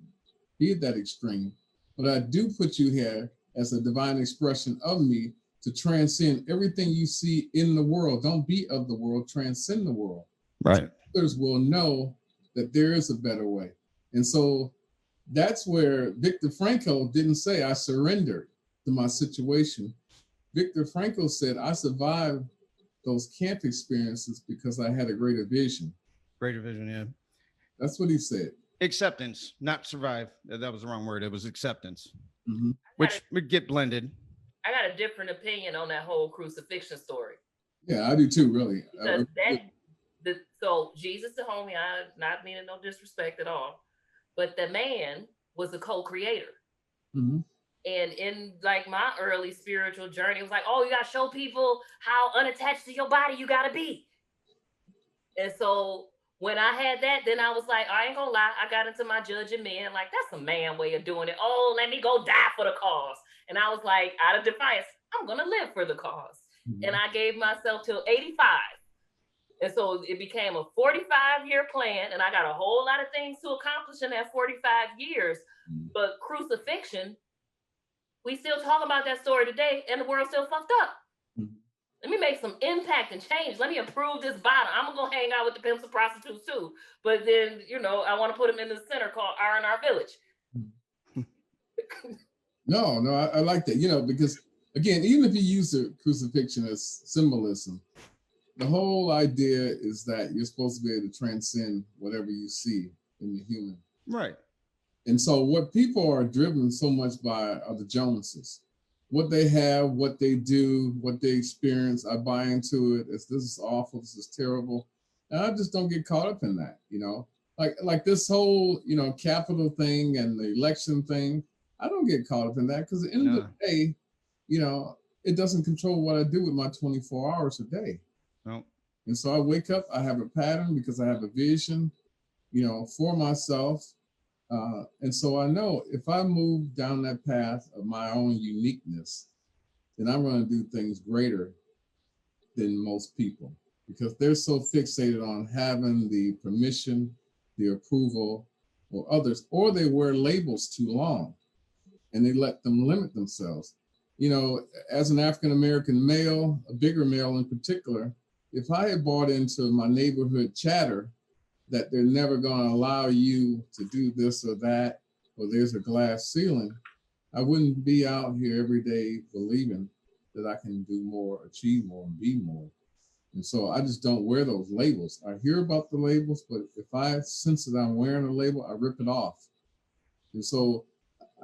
be at that extreme, but I do put you here as a divine expression of me to transcend everything you see in the world. Don't be of the world, transcend the world. Right. Others will know that there is a better way. And so that's where Viktor Frankl didn't say, I surrendered to my situation. Viktor Frankl said, I survived those camp experiences because I had a greater vision. Greater vision, yeah. That's what he said. Acceptance, not survive. That was the wrong word. It was acceptance, Mm-hmm. which would get blended. I got a different opinion on that whole crucifixion story. Yeah, I do too, really. Because so Jesus the homie, I not meaning no disrespect at all, but the man was a co-creator. Mm-hmm. And in like my early spiritual journey, it was like, oh, you gotta show people how unattached to your body you gotta be. And so when I had that, then I was like, I ain't gonna lie, I got into my judging men, like that's a man way of doing it. Oh, let me go die for the cause. And I was like, out of defiance, I'm gonna live for the cause. Mm-hmm. And I gave myself till 85. And so it became a 45-year plan, and I got a whole lot of things to accomplish in that 45 years. Mm-hmm. But crucifixion, we still talk about that story today, and the world's still fucked up. Mm-hmm. Let me make some impact and change. Let me improve this bottom. I'm gonna go hang out with the pimps and prostitutes too. But then, you know, I want to put them in the center called R&R Village. No, I like that. You know, because again, even if you use the crucifixion as symbolism, the whole idea is that you're supposed to be able to transcend whatever you see in the human. Right. And so what people are driven so much by are the Joneses. What they have, what they do, what they experience. I buy into it. This is awful. This is terrible. And I just don't get caught up in that, you know. Like this whole, you know, capital thing and the election thing. I don't get caught up in that because at the end of the day, you know, it doesn't control what I do with my 24 hours a day. No. And so I wake up, I have a pattern because I have a vision, you know, for myself. And so I know if I move down that path of my own uniqueness, then I'm going to do things greater than most people because they're so fixated on having the permission, the approval of others, or they wear labels too long and they let them limit themselves. You know, as an African-American male, a bigger male in particular, if I had bought into my neighborhood chatter that they're never going to allow you to do this or that, or there's a glass ceiling, I wouldn't be out here every day believing that I can do more, achieve more, and be more. And so I just don't wear those labels. I hear about the labels, but if I sense that I'm wearing a label, I rip it off. And so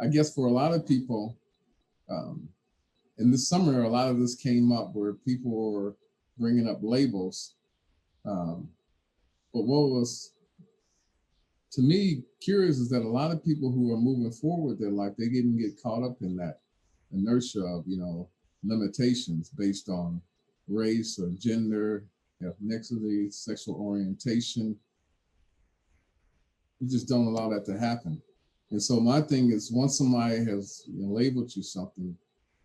I guess for a lot of people, in this summer, a lot of this came up where people were bringing up labels. But what was, to me, curious is that a lot of people who are moving forward their life, they didn't get caught up in that inertia of, you know, limitations based on race or gender, ethnicity, sexual orientation. You just don't allow that to happen. And so my thing is, once somebody has, you know, labeled you something,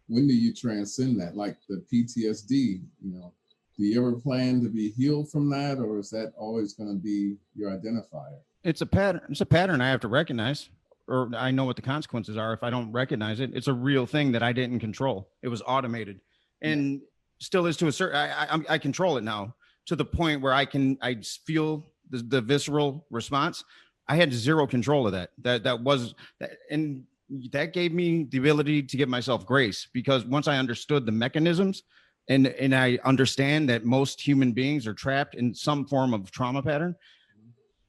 when do you transcend that? Like the PTSD, you know, do you ever plan to be healed from that, or is that always going to be your identifier? It's a pattern. It's a pattern I have to recognize, or I know what the consequences are if I don't recognize it. It's a real thing that I didn't control. It was automated, and still is to a certain. I control it now to the point where I feel the visceral response. I had zero control of that. And that gave me the ability to give myself grace, because once I understood the mechanisms. And I understand that most human beings are trapped in some form of trauma pattern.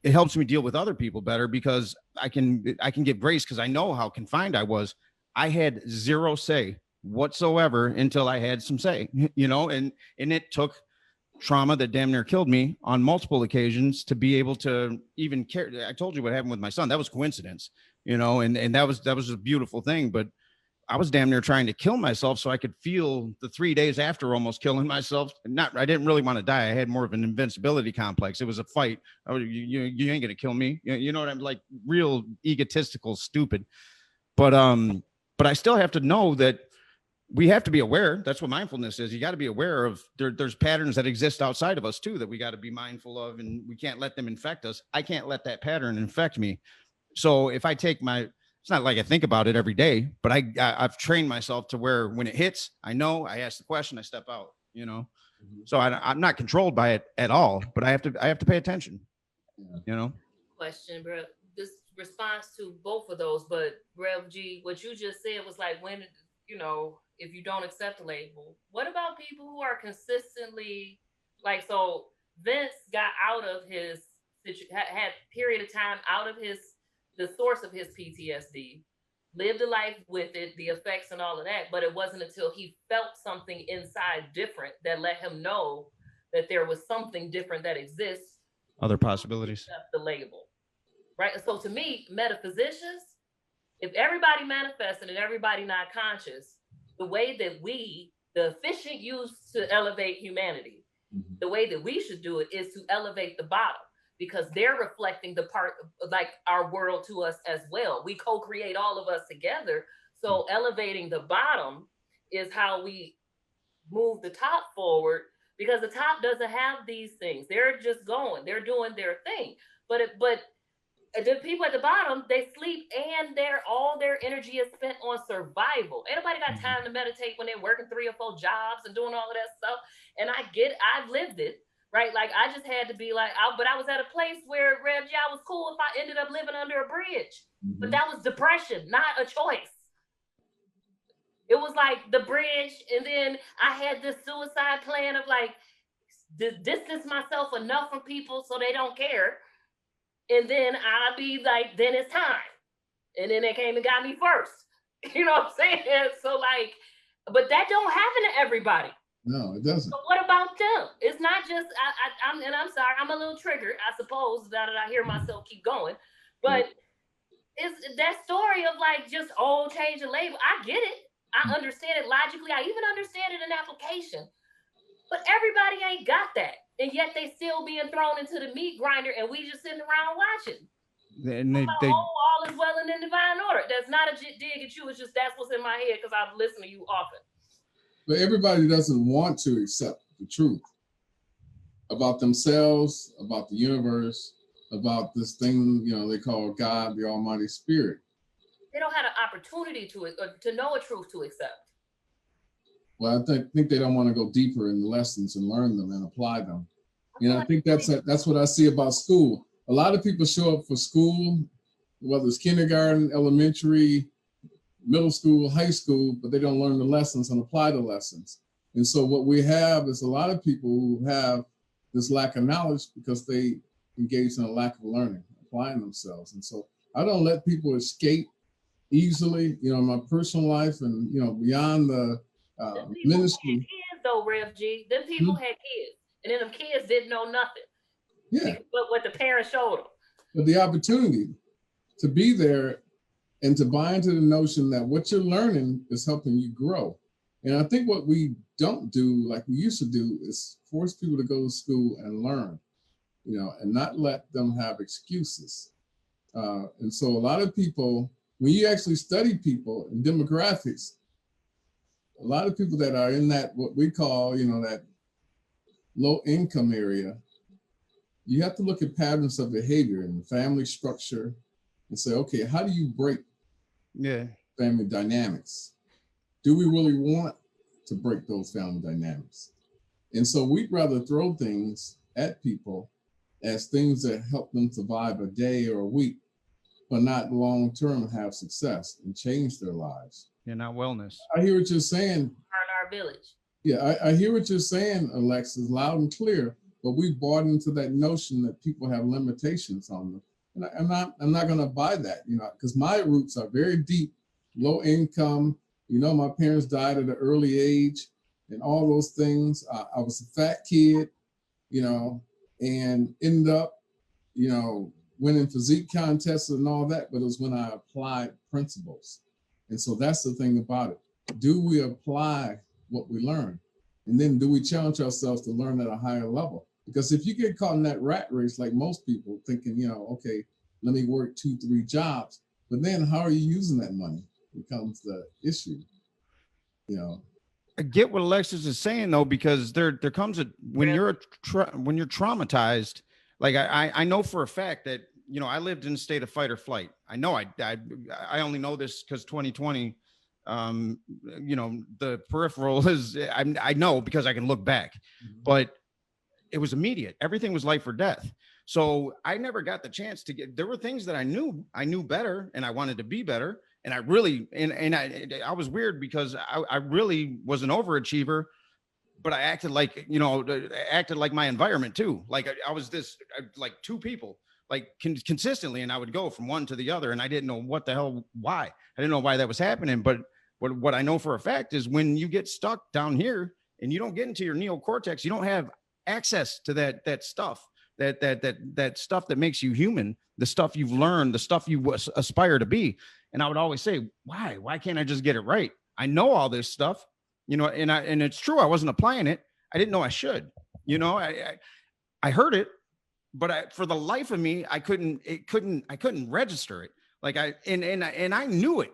It helps me deal with other people better because I can give grace because I know how confined I was. I had zero say whatsoever until I had some say, you know, and it took trauma that damn near killed me on multiple occasions to be able to even care. I told you what happened with my son. That was coincidence, you know, and that was a beautiful thing, but I was damn near trying to kill myself so I could feel the 3 days after almost killing myself. I didn't really want to die. I had more of an invincibility complex. It was a fight. You ain't going to kill me. You know what I'm like, real egotistical, stupid. But I still have to know that we have to be aware. That's what mindfulness is. You got to be aware of there's patterns that exist outside of us too, that we got to be mindful of, and we can't let them infect us. I can't let that pattern infect me. So if I take it's not like I think about it every day, but I've trained myself to where when it hits, I know, I ask the question, I step out, you know? Mm-hmm. So I'm not controlled by it at all, but I have to pay attention, you know? Question, bro. response to both of those, but Rev G, what you just said was like, when, you know, if you don't accept the label, what about people who are consistently like, so Vince got out of his, had period of time out of his, the source of his PTSD, lived a life with it, the effects and all of that, but it wasn't until he felt something inside different that let him know that there was something different that exists. Other possibilities. The label, right? And so to me, metaphysicians, if everybody manifested and everybody not conscious, the way that we, the efficient use to elevate humanity, the way that we should do it is to elevate the bottom, because they're reflecting the part, like our world to us as well. We co-create all of us together. So elevating the bottom is how we move the top forward, because the top doesn't have these things. They're just going, they're doing their thing. But the people at the bottom, they sleep and all their energy is spent on survival. Anybody got time to meditate when they're working 3 or 4 jobs and doing all of that stuff? And I get it, I've lived it, right? Like I just had to be like, but I was at a place where Reg, I was cool if I ended up living under a bridge. But that was depression, not a choice. It was like the bridge, and then I had this suicide plan of like, distance myself enough from people so they don't care. And then I'll be like, then it's time. And then they came and got me first. You know what I'm saying? So like, but that don't happen to everybody. No, it doesn't. So what about them? It's not just, I'm sorry, I'm a little triggered, I suppose, now that I hear myself keep going. But it's that story of like, just, change the label. I get it. I understand it logically. I even understand it in application. But everybody ain't got that. And yet they still being thrown into the meat grinder, and we just sitting around watching. And they all is well and in divine order. That's not a dig at you. It's just that's what's in my head because I've listened to you often. But everybody doesn't want to accept the truth about themselves, about the universe, about this thing, they call God, the Almighty Spirit. They don't have an opportunity to know a truth to accept. Well, I think they don't want to go deeper in the lessons and learn them and apply them. And I think that's what I see about school. A lot of people show up for school, whether it's kindergarten, elementary, middle school, high school, but they don't learn the lessons and apply the lessons. And so what we have is a lot of people who have this lack of knowledge because they engage in a lack of learning, applying themselves. And so I don't let people escape easily, in my personal life and, beyond the ministry. Had kids though, Rev G. Them people had kids, and then them kids didn't know nothing. Yeah. But what the parents showed them. But the opportunity to be there and to buy into the notion that what you're learning is helping you grow. And I think what we don't do, like we used to do, is force people to go to school and learn, and not let them have excuses. And so a lot of people, when you actually study people in demographics, a lot of people that are in that, what we call, that low income area, you have to look at patterns of behavior and family structure and say, okay, how do you break family dynamics? Do we really want to break those family dynamics? And so we'd rather throw things at people as things that help them survive a day or a week, but not long-term have success and change their lives. Yeah, not wellness. I hear what you're saying. Earn our village. Yeah, I hear what you're saying, Alexis, loud and clear, but we bought into that notion that people have limitations on them. And I'm not gonna buy that, because my roots are very deep, low income. My parents died at an early age and all those things. I was a fat kid, and ended up, winning physique contests and all that, but it was when I applied principles. And so that's the thing about it. Do we apply what we learn? And then do we challenge ourselves to learn at a higher level? Because if you get caught in that rat race, like most people thinking, okay, let me work 2-3 jobs, but then how are you using that money becomes the issue, I get what Alexis is saying though, because there comes when you're traumatized. Like I know for a fact that, I lived in a state of fight or flight. I know I only know this because 2020, the peripheral is, I know because I can look back, but it was immediate. Everything was life or death. So I never got the chance to get, there were things that I knew better and I wanted to be better. And I really, and I was weird because I really was an overachiever, but I acted like, you know, acted like my environment too. Like I was like two people, like consistently. And I would go from one to the other. And I didn't know what the hell, why. I didn't know why that was happening. But what I know for a fact is when you get stuck down here and you don't get into your neocortex, you don't have access to that stuff. That stuff that makes you human, the stuff you've learned, the stuff you aspire to be. And I would always say, why can't I just get it right? I know all this stuff, you know, and it's true. I wasn't applying it. I didn't know I should, you know, I heard it, but for the life of me, I couldn't register it. Like I knew it,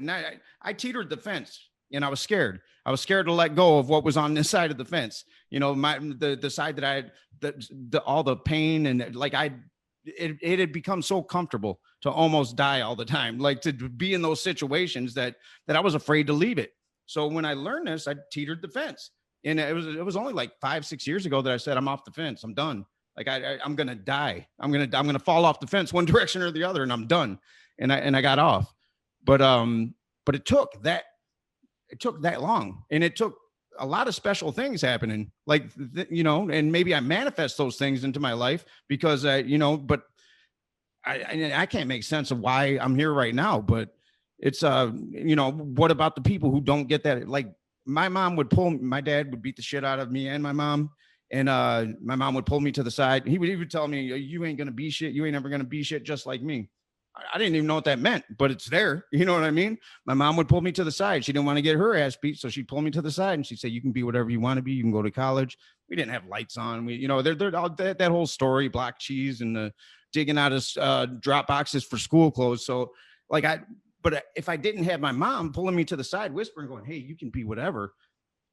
and I teetered the fence. And I was scared. I was scared to let go of what was on this side of the fence. You know, the side that I had, all the pain and like it had become so comfortable to almost die all the time, like to be in those situations that I was afraid to leave it. So when I learned this, I teetered the fence, and it was only like 5-6 years ago that I said, I'm off the fence. I'm done. Like I'm gonna die. I'm gonna fall off the fence one direction or the other, and I'm done. And I got off, but it took that long, and it took a lot of special things happening, like you know, and maybe I manifest those things into my life because you know, but I can't make sense of why I'm here right now. But it's you know, what about the people who don't get that? Like my dad would beat the shit out of me and my mom, and my mom would pull me to the side. He would tell me, you ain't gonna be shit, you ain't ever gonna be shit just like me. I didn't even know what that meant, but it's there. You know what I mean? My mom would pull me to the side. She didn't want to get her ass beat. So she'd pull me to the side and she'd say, you can be whatever you want to be. You can go to college. We didn't have lights on. We, you know, they're all that whole story, block cheese and the digging out of drop boxes for school clothes. So like but if I didn't have my mom pulling me to the side, whispering, going, hey, you can be whatever.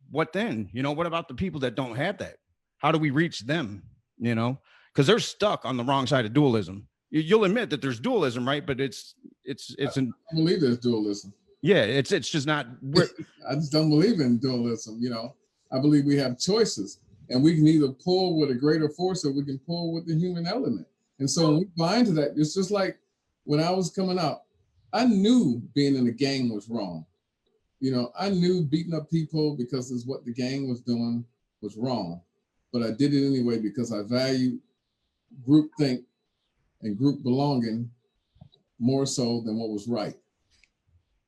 What then? You know, what about the people that don't have that? How do we reach them? You know, because they're stuck on the wrong side of dualism. You'll admit that there's dualism, right? But it's I believe there's dualism. Yeah, it's just not. I just don't believe in dualism. You know, I believe we have choices, and we can either pull with a greater force or we can pull with the human element. And so when we bind to that, it's just like when I was coming up, I knew being in a gang was wrong. You know, I knew beating up people because it's what the gang was doing was wrong, but I did it anyway because I value groupthink and group belonging more so than what was right.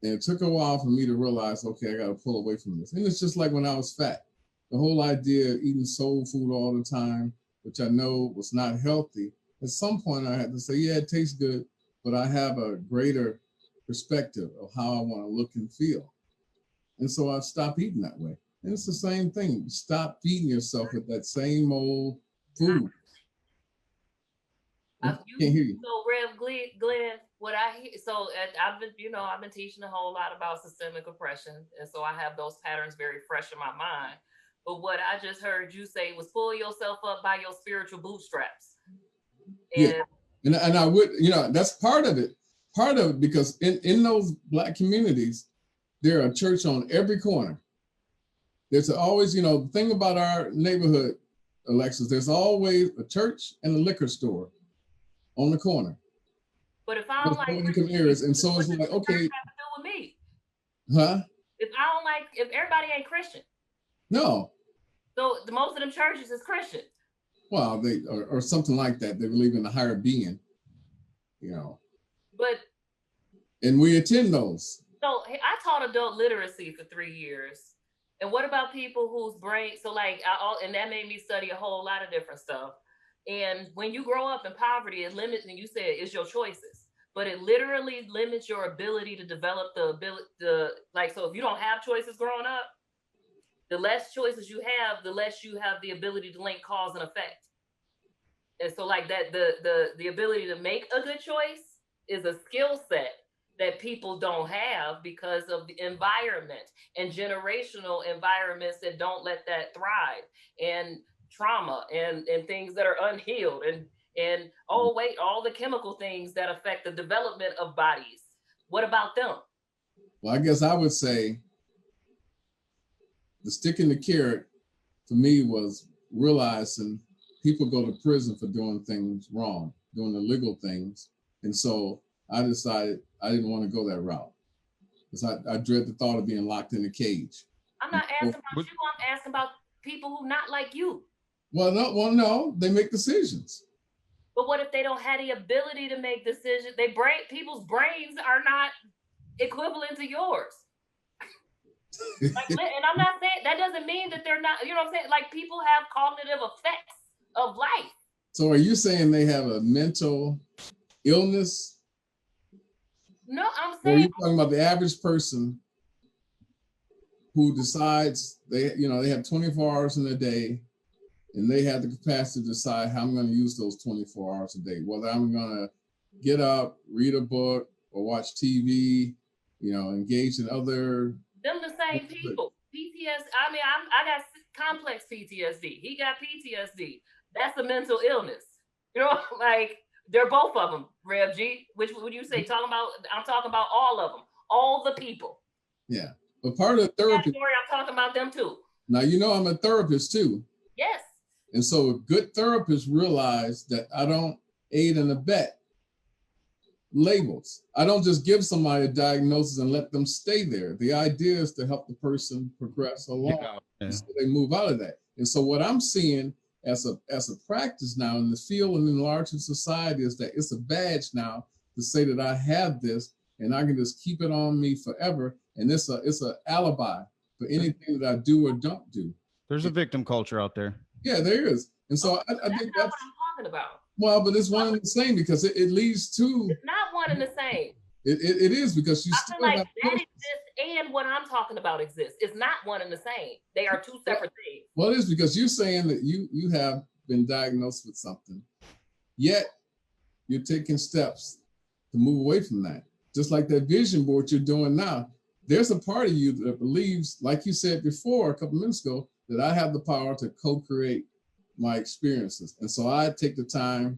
And it took a while for me to realize, okay, I got to pull away from this. And it's just like when I was fat, the whole idea of eating soul food all the time, which I know was not healthy. At some point I had to say, yeah, it tastes good, but I have a greater perspective of how I want to look and feel. And so I stopped eating that way. And it's the same thing. Stop feeding yourself with that same old food. Can't hear you. So, Rev Glenn, what I hear, so I've been teaching a whole lot about systemic oppression, and so I have those patterns very fresh in my mind. But what I just heard you say was pull yourself up by your spiritual bootstraps. And, yeah, and I would, you know, that's part of it. Part of it because in those Black communities, there are church on every corner. There's always, you know, the thing about our neighborhood, Alexis, there's always a church and a liquor store on the corner. But if I don't like income areas, and so it's like, okay, have to do with me. Huh? If everybody ain't Christian. No. So most of them churches is Christian. Well, they or something like that. They believe in a higher being, you know. And we attend those. So I taught adult literacy for 3 years. And what about people whose brain? So like and that made me study a whole lot of different stuff. And when you grow up in poverty, it limits, and you said it's your choices, but it literally limits your ability to develop the ability so if you don't have choices growing up, the less choices you have, the less you have the ability to link cause and effect. And so like that, the ability to make a good choice is a skill set that people don't have because of the environment and generational environments that don't let that thrive, and trauma and things that are unhealed and all the chemical things that affect the development of bodies. What about them? Well, I guess I would say the stick in the carrot for me was realizing, people go to prison for doing things wrong, doing illegal things. And so I decided I didn't want to go that route because I dread the thought of being locked in a cage. I'm not asking about you. I'm asking about people who not like you. Well, no, they make decisions. But what if they don't have the ability to make decisions? People's brains are not equivalent to yours. Like, and I'm not saying that doesn't mean that they're not, you know what I'm saying? Like, people have cognitive effects of life. So are you saying they have a mental illness? No, I'm Or saying, are you talking about the average person who decides they have 24 hours in a day and they have the capacity to decide how I'm going to use those 24 hours a day, whether I'm going to get up, read a book, or watch TV, engage in other. them the same people. PTSD. I mean, I got complex PTSD. He got PTSD. That's a mental illness. Like, they're both of them, Rev G. Which would you say? I'm talking about all of them, all the people. Yeah, but part of the therapy. I'm talking about them too. Now, I'm a therapist too. Yes. And so good therapists realize that I don't aid and abet labels. I don't just give somebody a diagnosis and let them stay there. The idea is to help the person progress along so they move out of that. And so what I'm seeing as a practice now in the field and in larger society is that it's a badge now to say that I have this and I can just keep it on me forever. And it's a alibi for anything that I do or don't do. There's a victim culture out there. Yeah, there is. And so I think that's what I'm talking about. Well, but it's one and the same because it leads to. It's not one and the same. It is because you I still feel like have that exists and what I'm talking about exists. It's not one and the same. They are two separate things. Well, it is because you're saying that you have been diagnosed with something, yet you're taking steps to move away from that. Just like that vision board you're doing now. There's a part of you that believes, like you said before a couple minutes ago, that I have the power to co-create my experiences. And so I take the time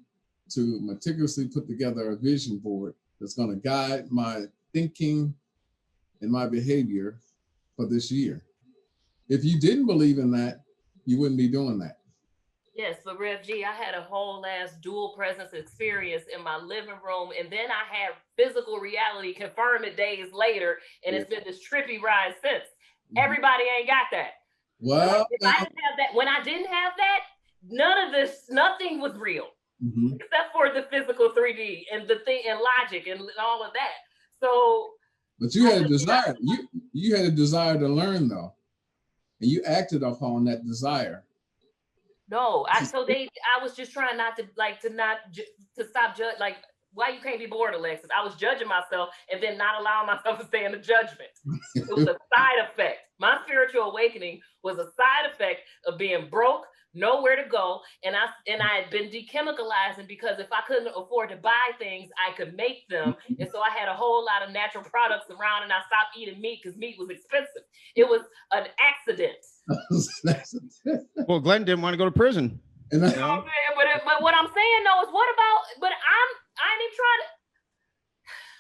to meticulously put together a vision board that's going to guide my thinking and my behavior for this year. If you didn't believe in that, you wouldn't be doing that. Yes, but Rev G, I had a whole ass dual presence experience in my living room, and then I had physical reality confirm it days later, and it's been this trippy ride since. Everybody ain't got that. Well, if I didn't have that, when I didn't have that, nothing was real, except for the physical 3D and the thing and logic and all of that. So, but you had a desire. You had a desire to learn though, and you acted upon that desire. No, I was just trying not to stop judge. Like, why you can't be bored, Alexis? I was judging myself and then not allowing myself to stay in the judgment. It was a side effect. My spiritual awakening was a side effect of being broke, nowhere to go, and I had been dechemicalizing because if I couldn't afford to buy things, I could make them, and so I had a whole lot of natural products around, and I stopped eating meat because meat was expensive. It was an accident. Well, Glenn didn't want to go to prison. And but what I'm saying though is, what about? But I ain't even trying to.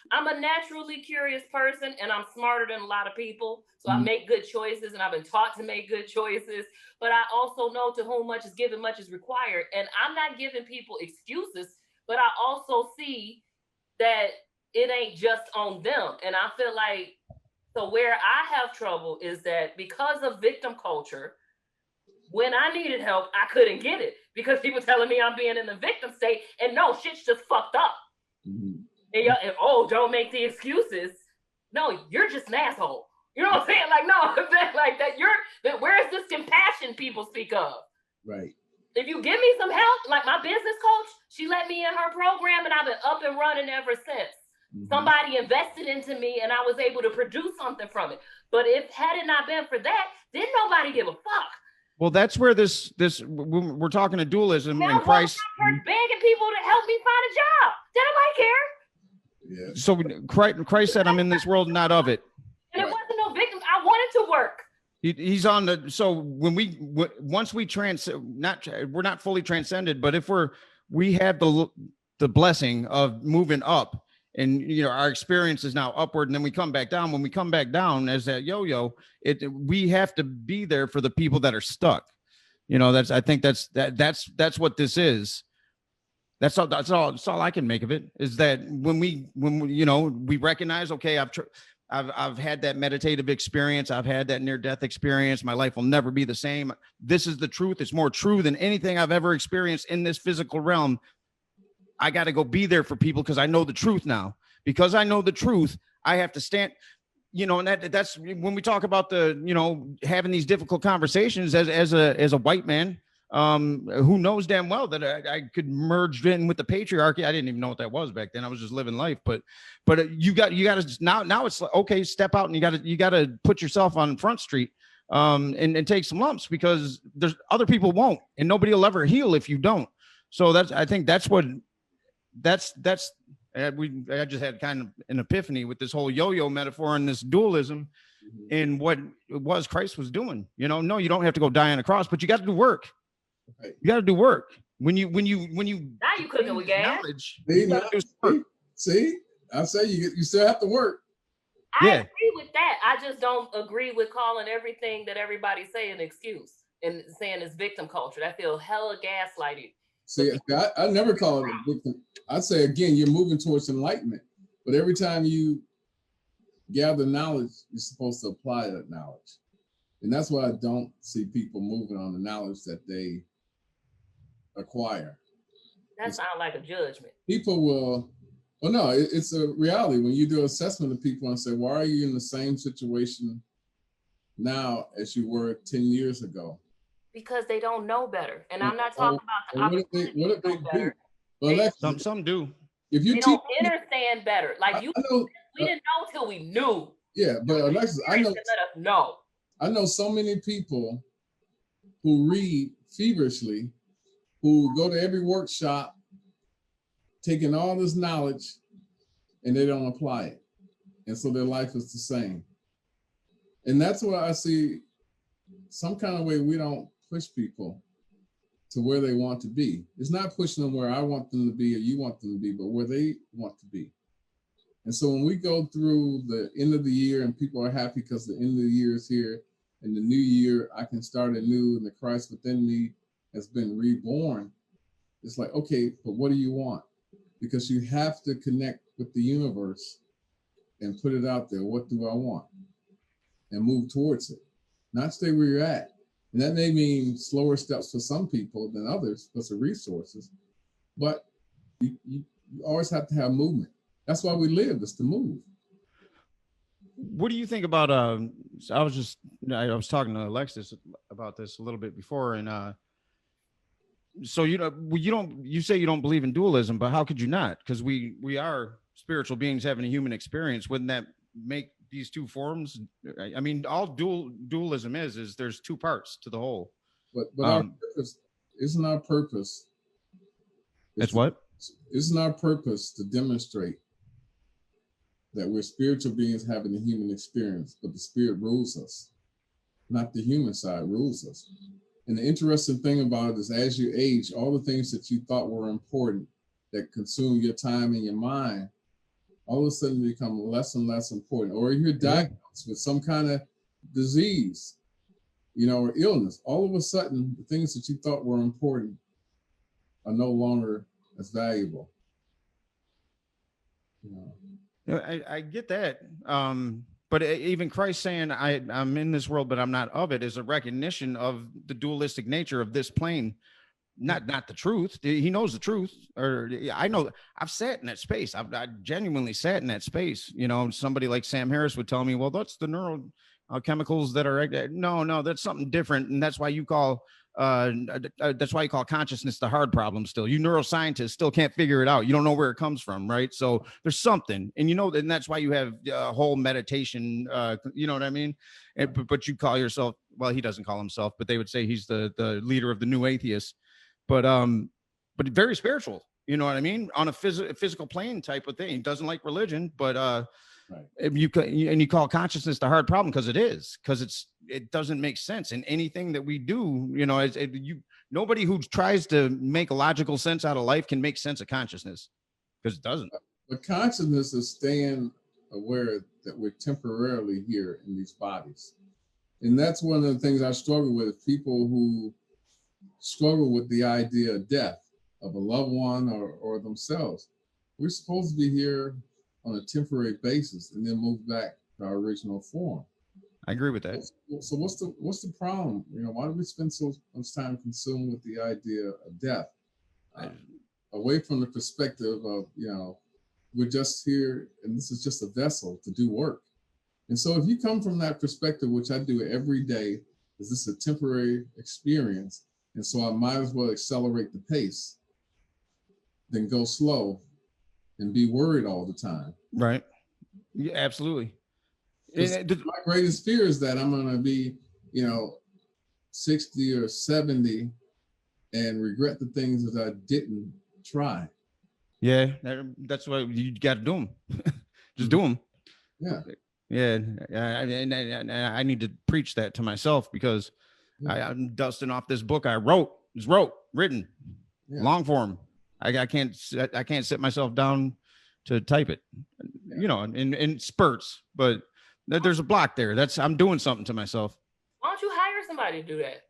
I'm a naturally curious person, and I'm smarter than a lot of people. So I make good choices, and I've been taught to make good choices. But I also know to whom much is given, much is required. And I'm not giving people excuses, but I also see that it ain't just on them. And I feel like, so where I have trouble is that because of victim culture, when I needed help, I couldn't get it because people telling me I'm being in the victim state, and no, shit's just fucked up. And don't make the excuses. No, you're just an asshole. You know what I'm saying? Like, no, like that. Where's this compassion people speak of? Right. If you give me some help, like my business coach, she let me in her program, and I've been up and running ever since. Somebody invested into me, and I was able to produce something from it. But had it not been for that, then nobody give a fuck. Well, that's where this we're talking to dualism now and Christ. I'm begging people to help me find a job. Did nobody care? Yeah. So Christ said, "I'm in this world, not of it." And it wasn't no victims. I wanted to work. He's on the. So when once we we're not fully transcended, but if we have the blessing of moving up, and our experience is now upward, and then we come back down. When we come back down as that yo-yo, we have to be there for the people that are stuck. You know, I think that's what this is. That's all I can make of it, is that when we you know, we recognize, okay, I've had that meditative experience. I've had that near-death experience. My life will never be the same. This is the truth. It's more true than anything I've ever experienced in this physical realm. I got to go be there for people because I know the truth now. Because I know the truth, I have to stand, you know, and that's when we talk about the, you know, having these difficult conversations as a white man, who knows damn well that I could merge in with the patriarchy. I didn't even know what that was back then. I was just living life. But you got to now it's like, okay, step out and you got to put yourself on Front Street, and take some lumps, because there's other people won't, and nobody will ever heal if you don't. So I think that's what I just had kind of an epiphany with this whole yo-yo metaphor and this dualism in what it was Christ was doing. You know, no, you don't have to go die on a cross, but you got to do work. Right. You got to do work. When you now you cooking with gas. See, I say you still have to work. I agree with that. I just don't agree with calling everything that everybody say an excuse and saying it's victim culture. I feel hella gaslighted. See, I never call it a victim. I'd say, again, you're moving towards enlightenment. But every time you gather knowledge, you're supposed to apply that knowledge. And that's why I don't see people moving on the knowledge that they acquire. That sounds like a judgment. People will, well, no, it's a reality. When you do assessment of people and say, why are you in the same situation now as you were 10 years ago? Because they don't know better. And I'm not talking about the opportunity what if they do? Well, some do. If you don't understand better. Like we didn't know till we knew. Yeah, but Alexis, I know. Let us know. I know so many people who read feverishly, who go to every workshop, taking all this knowledge, and they don't apply it. And so their life is the same. And that's why I see some kind of way we don't push people to where they want to be. It's not pushing them where I want them to be or you want them to be, but where they want to be. And so when we go through the end of the year and people are happy because the end of the year is here, and the new year, I can start anew and the Christ within me has been reborn. It's like, okay, but what do you want? Because you have to connect with the universe and put it out there. What do I want? And move towards it, not stay where you're at. And that may mean slower steps for some people than others because of resources, but you always have to have movement. That's why we live, is to move. What do you think about, I was talking to Alexis about this a little bit before, and so, you know, you say you don't believe in dualism, but how could you not? Because we are spiritual beings having a human experience. Wouldn't that make these two forms? I mean, all dualism is there's two parts to the whole. But our purpose isn't our purpose. That's what? Isn't our purpose to demonstrate that we're spiritual beings having a human experience, but the spirit rules us, not the human side rules us. And the interesting thing about it is, as you age, all the things that you thought were important that consume your time and your mind, all of a sudden become less and less important. Or you're diagnosed with some kind of disease, you know, or illness. All of a sudden, the things that you thought were important are no longer as valuable. You know. I get that. But even Christ saying, I'm in this world, but I'm not of it, is a recognition of the dualistic nature of this plane. Not the truth. He knows the truth. Or I know I've sat in that space. I genuinely sat in that space. You know, somebody like Sam Harris would tell me, well, that's the neurochemicals that are, no, that's something different. And that's why you call consciousness the hard problem still. You neuroscientists still can't figure it out. You don't know where it comes from, right? So there's something, and and that's why you have a whole meditation, you know what I mean? But you call yourself, well, he doesn't call himself, but they would say he's the leader of the new atheists. But very spiritual, you know what I mean? On a physical plane type of thing. He doesn't like religion, but right. You call consciousness the hard problem because it doesn't make sense in anything that we do. You know, nobody who tries to make a logical sense out of life can make sense of consciousness, because it doesn't. But consciousness is staying aware that we're temporarily here in these bodies. And that's one of the things I struggle with, people who struggle with the idea of death of a loved one or themselves. We're supposed to be here on a temporary basis and then move back to our original form. I agree with that. So what's the problem? Why do we spend so much time consumed with the idea of death? Away from the perspective of, we're just here and this is just a vessel to do work. And so if you come from that perspective, which I do every day, is this a temporary experience? And so I might as well accelerate the pace than go slow and be worried all the time. Right. Yeah, absolutely. My greatest fear is that I'm going to be, 60 or 70 and regret the things that I didn't try. Yeah, that's what you got to do them. Just do them. Yeah. Yeah. And I need to preach that to myself because I'm dusting off this book I written, long form. I can't sit myself down to type it, in spurts, but there's a block there. I'm doing something to myself. Why don't you hire somebody to do that?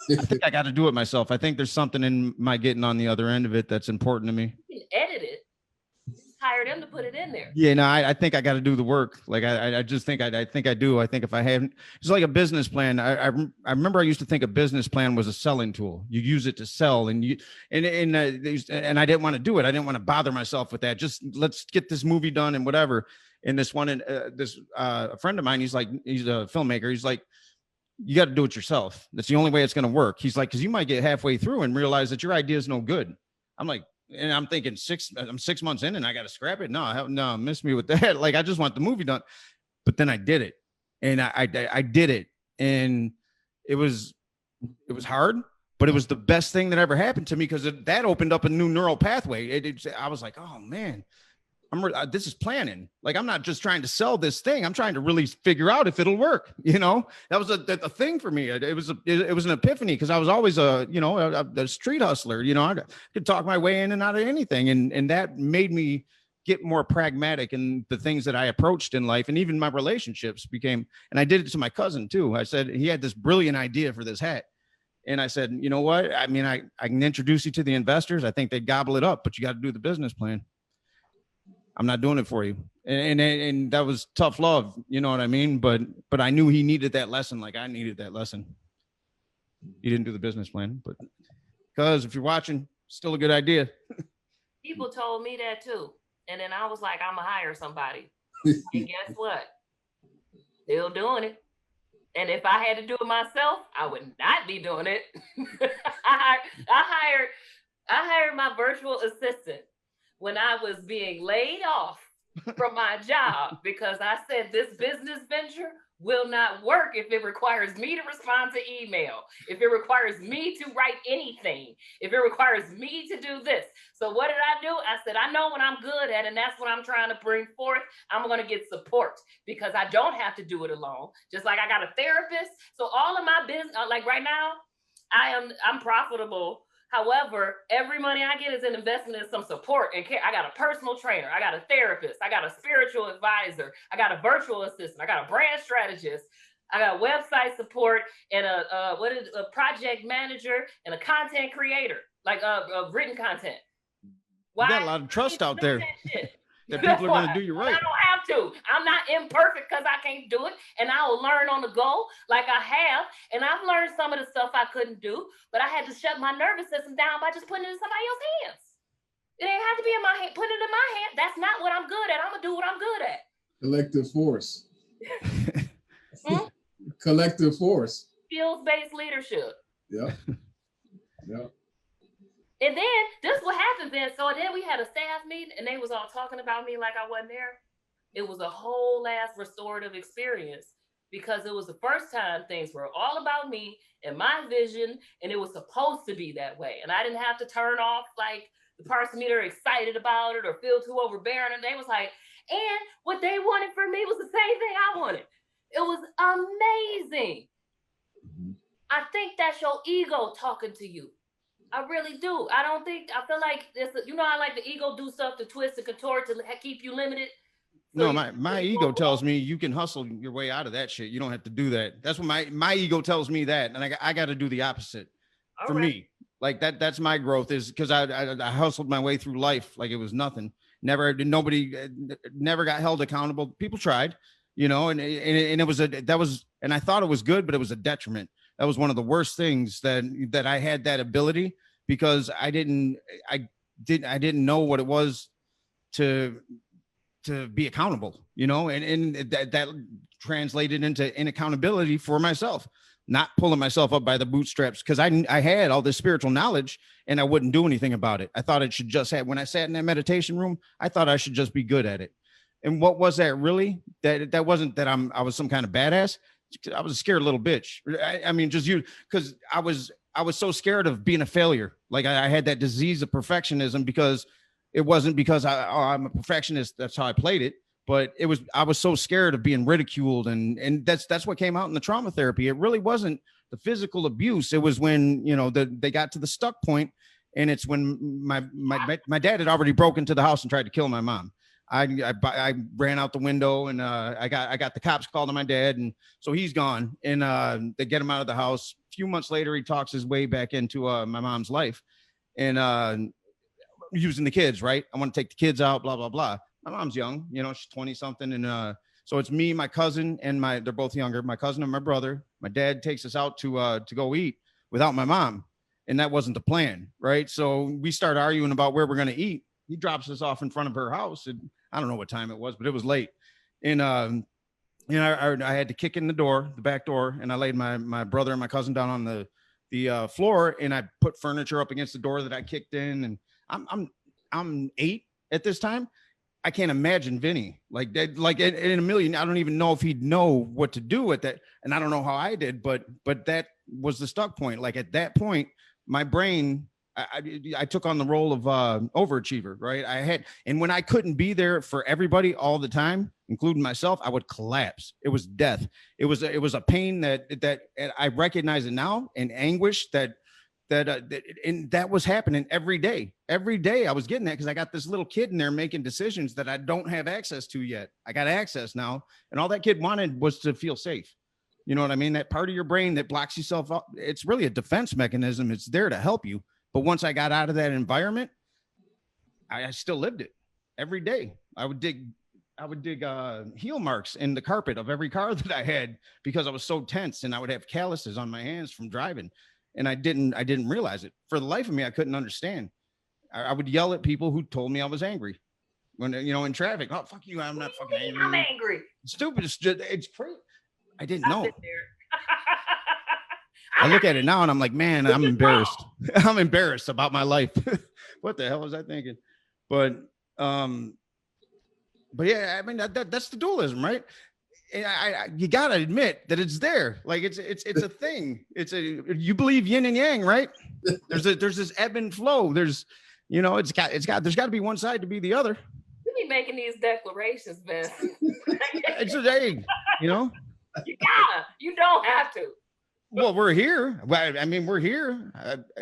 I think I got to do it myself. I think there's something in my getting on the other end of it that's important to me. You can edit it. Just hire them to put it in there. Yeah, no, I think I got to do the work. Like I just think I think I do. I think if I haven't, it's like a business plan. I remember I used to think a business plan was a selling tool. You use it to sell, and I didn't want to do it. I didn't want to bother myself with that. Just let's get this movie done and whatever. And this one, a friend of mine, he's a filmmaker. He's like, you got to do it yourself. That's the only way it's going to work. He's like, because you might get halfway through and realize that your idea is no good. I'm like, and I'm thinking I'm 6 months in and I got to scrap it. No, miss me with that. Like, I just want the movie done. But then I did it, and I did it, and it was hard, but it was the best thing that ever happened to me because that opened up a new neural pathway. I was like, oh man. This is planning. Like, I'm not just trying to sell this thing. I'm trying to really figure out if it'll work. That was a thing for me. It was an epiphany because I was always a street hustler. I could talk my way in and out of anything. And that made me get more pragmatic in the things that I approached in life. And even my relationships became, and I did it to my cousin too. I said, he had this brilliant idea for this hat. And I said, you know what? I mean, I can introduce you to the investors. I think they'd gobble it up, but you got to do the business plan. I'm not doing it for you. And that was tough love. You know what I mean? But I knew he needed that lesson. Like I needed that lesson. He didn't do the business plan, but because if you're watching, still a good idea. People told me that too. And then I was like, I'm gonna hire somebody. And guess what? Still doing it. And if I had to do it myself, I would not be doing it. I hired my virtual assistant when I was being laid off from my job because I said this business venture will not work if it requires me to respond to email, if it requires me to write anything, if it requires me to do this. So what did I do? I said, I know what I'm good at, and that's what I'm trying to bring forth. I'm going to get support because I don't have to do it alone. Just like I got a therapist. So all of my business, like right now, I'm profitable. However, every money I get is an investment in some support and care. I got a personal trainer. I got a therapist. I got a spiritual advisor. I got a virtual assistant. I got a brand strategist. I got website support and a project manager and a content creator, like written content. Why? You got a lot of trust out there that people are going to do you right. I don't have to. I'm not imperfect because I can't do it. And I will learn on the go like I have. And I've learned some of the stuff I couldn't do, but I had to shut my nervous system down by just putting it in somebody else's hands. It ain't have to be in my hand. Put it in my hand. That's not what I'm good at. I'm going to do what I'm good at. Collective force. Collective force. Skills-based leadership. Yeah. Yeah. And then this what happens then. So then we had a staff meeting and they was all talking about me like I wasn't there. It was a whole ass restorative experience because it was the first time things were all about me and my vision, and it was supposed to be that way. And I didn't have to turn off like the parts of me that are excited about it or feel too overbearing. And they was like, and what they wanted from me was the same thing I wanted. It was amazing. I think that's your ego talking to you. I really do. I feel like I like the ego do stuff to twist and contort to keep you limited. So no, my ego tells me you can hustle your way out of that shit. You don't have to do that. That's what my ego tells me that. And I got to do the opposite. for me. Like that's my growth, is because I hustled my way through life like it was nothing. Nobody never got held accountable. People tried, you know, and it was and I thought it was good, but it was a detriment. That was one of the worst things that I had that ability, because I didn't know what it was to be accountable, you know, and that translated into inaccountability for myself, not pulling myself up by the bootstraps, because I had all this spiritual knowledge and I wouldn't do anything about it. I thought it should just have, when I sat in that meditation room, I thought I should just be good at it. And what was that really? That wasn't that I was some kind of badass. I was a scared little bitch. I mean, just because I was so scared of being a failure. Like I had that disease of perfectionism, because it wasn't because I'm a perfectionist. That's how I played it. But I was so scared of being ridiculed. And that's what came out in the trauma therapy. It really wasn't the physical abuse. It was when, you know, they got to the stuck point, and it's when my dad had already broken into the house and tried to kill my mom. I ran out the window, and I got the cops called on my dad, and so he's gone, and they get him out of the house. A few months later, he talks his way back into my mom's life, and using the kids, right? I want to take the kids out, blah, blah, blah. My mom's young, you know, she's 20 something. And so it's me, my cousin, and they're both younger, my cousin and my brother. My dad takes us out to go eat without my mom. And that wasn't the plan, right? So we start arguing about where we're going to eat. He drops us off in front of her house. And I don't know what time it was, but it was late. And, you know, I had to kick in the back door, and I laid my brother and my cousin down on the floor, and I put furniture up against the door that I kicked in. And I'm 8 at this time. I can't imagine Vinny like that, like in a million. I don't even know if he'd know what to do at that. And I don't know how I did, but that was the stuck point. Like at that point, my brain, I took on the role of overachiever, right? And when I couldn't be there for everybody all the time, including myself, I would collapse. It was death. It was a pain that I recognize it now, and anguish and that was happening every day. Every day I was getting that, because I got this little kid in there making decisions that I don't have access to yet. I got access now, and all that kid wanted was to feel safe. You know what I mean? That part of your brain that blocks yourself up, it's really a defense mechanism. It's there to help you. But once I got out of that environment, I still lived it every day. I would dig heel marks in the carpet of every car that I had, because I was so tense, and I would have calluses on my hands from driving. And I didn't realize it. For the life of me, I couldn't understand. I would yell at people who told me I was angry when, you know, in traffic. Oh, fuck you. I'm not fucking angry. I'm angry. It's stupid. It's crazy. I didn't know. I look at it now and I'm like, man, I'm embarrassed. I'm embarrassed about my life. What the hell was I thinking? But yeah, I mean, that's the dualism, right? You gotta admit that it's there. Like it's a thing. You believe yin and yang, right? There's this ebb and flow. There's, you know, there's got to be one side to be the other. You be making these declarations, Ben. It's a day, you know. You don't have to. Well, we're here. I mean, we're here.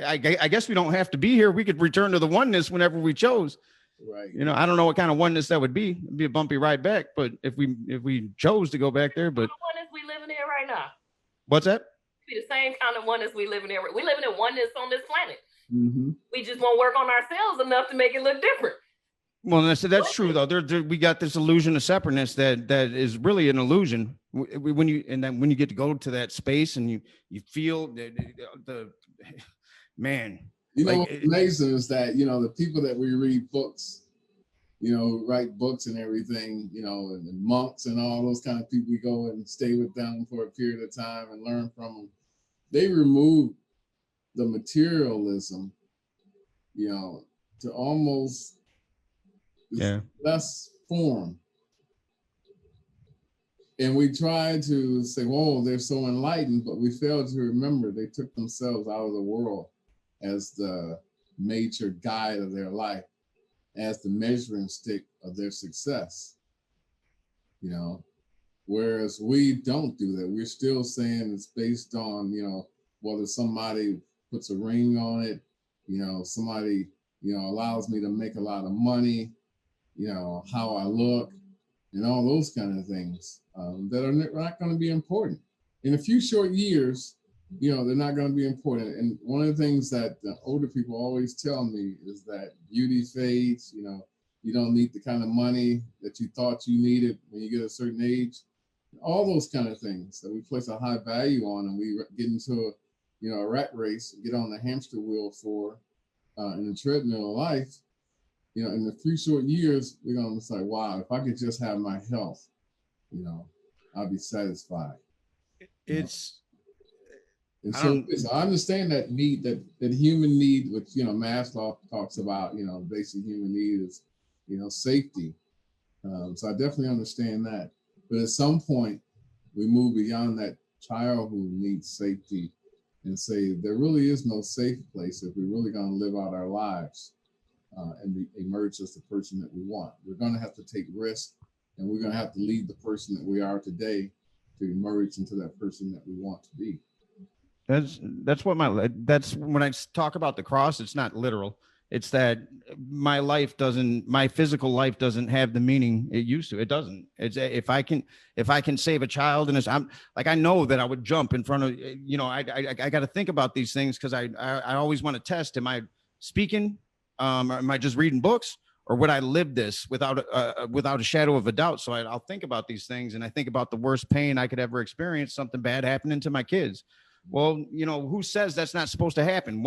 I guess we don't have to be here. We could return to the oneness whenever we chose. Right. You know, I don't know what kind of oneness that would be. It'd be a bumpy ride back, but if we chose to go back there, but what oneness we living in right now? What's that? Be the same kind of oneness we living in. We living in oneness on this planet. Mm-hmm. We just won't work on ourselves enough to make it look different. Well, that's true though. We got this illusion of separateness that is really an illusion. When you get to go to that space and you feel the man. You know, what's amazing is that, you know, the people that we read books, you know, write books and everything, you know, and monks and all those kind of people, we go and stay with them for a period of time and learn from them. They remove the materialism, you know, to almost less form. And we try to say, whoa, they're so enlightened, but we fail to remember they took themselves out of the world as the major guide of their life, as the measuring stick of their success, you know, whereas we don't do that. We're still saying it's based on, you know, whether somebody puts a ring on it, you know, somebody, you know, allows me to make a lot of money, you know, how I look, and all those kind of things that are not going to be important. In a few short years, you know, they're not going to be important. And one of the things that the older people always tell me is that beauty fades. You know, you don't need the kind of money that you thought you needed when you get a certain age. All those kind of things that we place a high value on, and we get into a, you know, a rat race, get on the hamster wheel for in the treadmill of life. You know, in the 3 short years, we're going to say, wow, if I could just have my health, you know, I'll be satisfied. It's And I so, don't so I understand that need, that human need, which, you know, Maslow talks about, you know, basic human need is, you know, safety. So I definitely understand that. But at some point, we move beyond that child who needs safety and say there really is no safe place if we're really going to live out our lives and emerge as the person that we want. We're going to have to take risks, and we're going to have to leave the person that we are today to emerge into that person that we want to be. that's what that's when I talk about the cross, it's not literal. It's that my physical life doesn't have the meaning it used to. It doesn't. It's if I can save a child, and I'm like, I know that I would jump in front of, you know, I got to think about these things, because I always want to test, am I speaking, or am I just reading books, or would I live this without a shadow of a doubt? So I'll think about these things, and I think about the worst pain I could ever experience, something bad happening to my kids. Well, you know, who says that's not supposed to happen?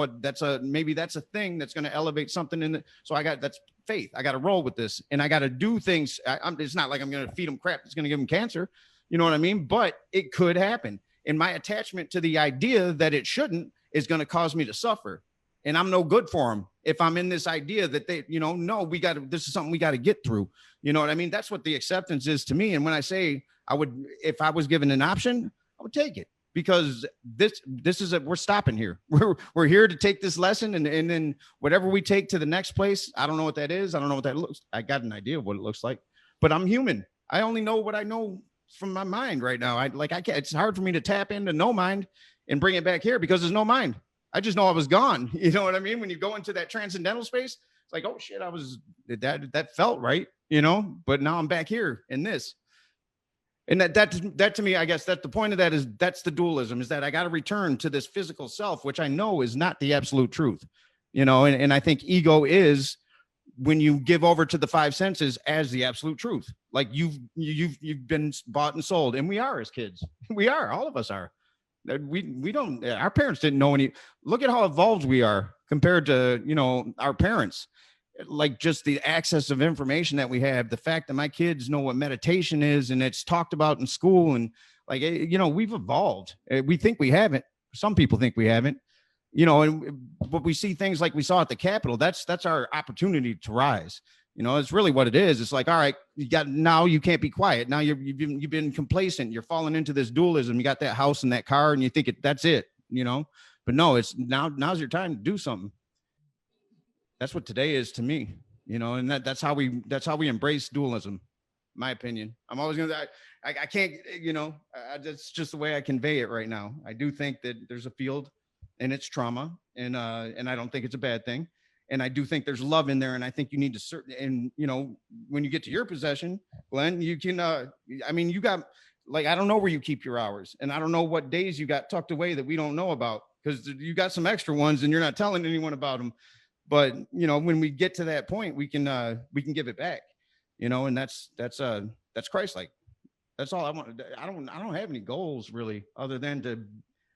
Maybe that's a thing that's going to elevate something in the, so that's faith. I got to roll with this, and I got to do things. It's not like I'm going to feed them crap that's going to give them cancer. You know what I mean? But it could happen. And my attachment to the idea that it shouldn't is going to cause me to suffer. And I'm no good for them if I'm in this idea that they, you know, no, this is something we got to get through. You know what I mean? That's what the acceptance is to me. And when I say if I was given an option, I would take it. Because we're stopping here. We're here to take this lesson, and then whatever we take to the next place, I don't know what that is. I don't know what that looks. I got an idea of what it looks like, but I'm human. I only know what I know from my mind right now. I can't. It's hard for me to tap into no mind and bring it back here, because there's no mind. I just know I was gone. You know what I mean? When you go into that transcendental space, it's like, oh shit, that felt right, you know. But now I'm back here in this. And that to me, I guess that the point of that is, that's the dualism, is that I got to return to this physical self, which I know is not the absolute truth, you know, and I think ego is when you give over to the 5 senses as the absolute truth. Like you've been bought and sold, and we are as kids. We are, all of us are. We don't, our parents didn't know any, look at how evolved we are compared to, you know, our parents. Like just the access of information that we have, the fact that my kids know what meditation is and it's talked about in school, and like, you know, we've evolved. We think we haven't. Some people think we haven't, you know, but we see things like we saw at the Capitol. That's our opportunity to rise. You know, it's really what it is. It's like, all right, now you can't be quiet. Now you've been complacent. You're falling into this dualism. You got that house and that car, and you think that's it, you know, but no, it's now's your time to do something. That's what today is to me, you know, and that's how we embrace dualism. My opinion. I'm always gonna. I can't, you know. That's just the way I convey it right now. I do think that there's a field, and it's trauma, and I don't think it's a bad thing, and I do think there's love in there, and I think you need to and you know, when you get to your possession, Glenn, you can. I mean, you got, like, I don't know where you keep your hours, and I don't know what days you got tucked away that we don't know about, because you got some extra ones, and you're not telling anyone about them. But you know, when we get to that point, we can give it back, you know, and that's Christ-like. That's all I want. I don't have any goals really, other than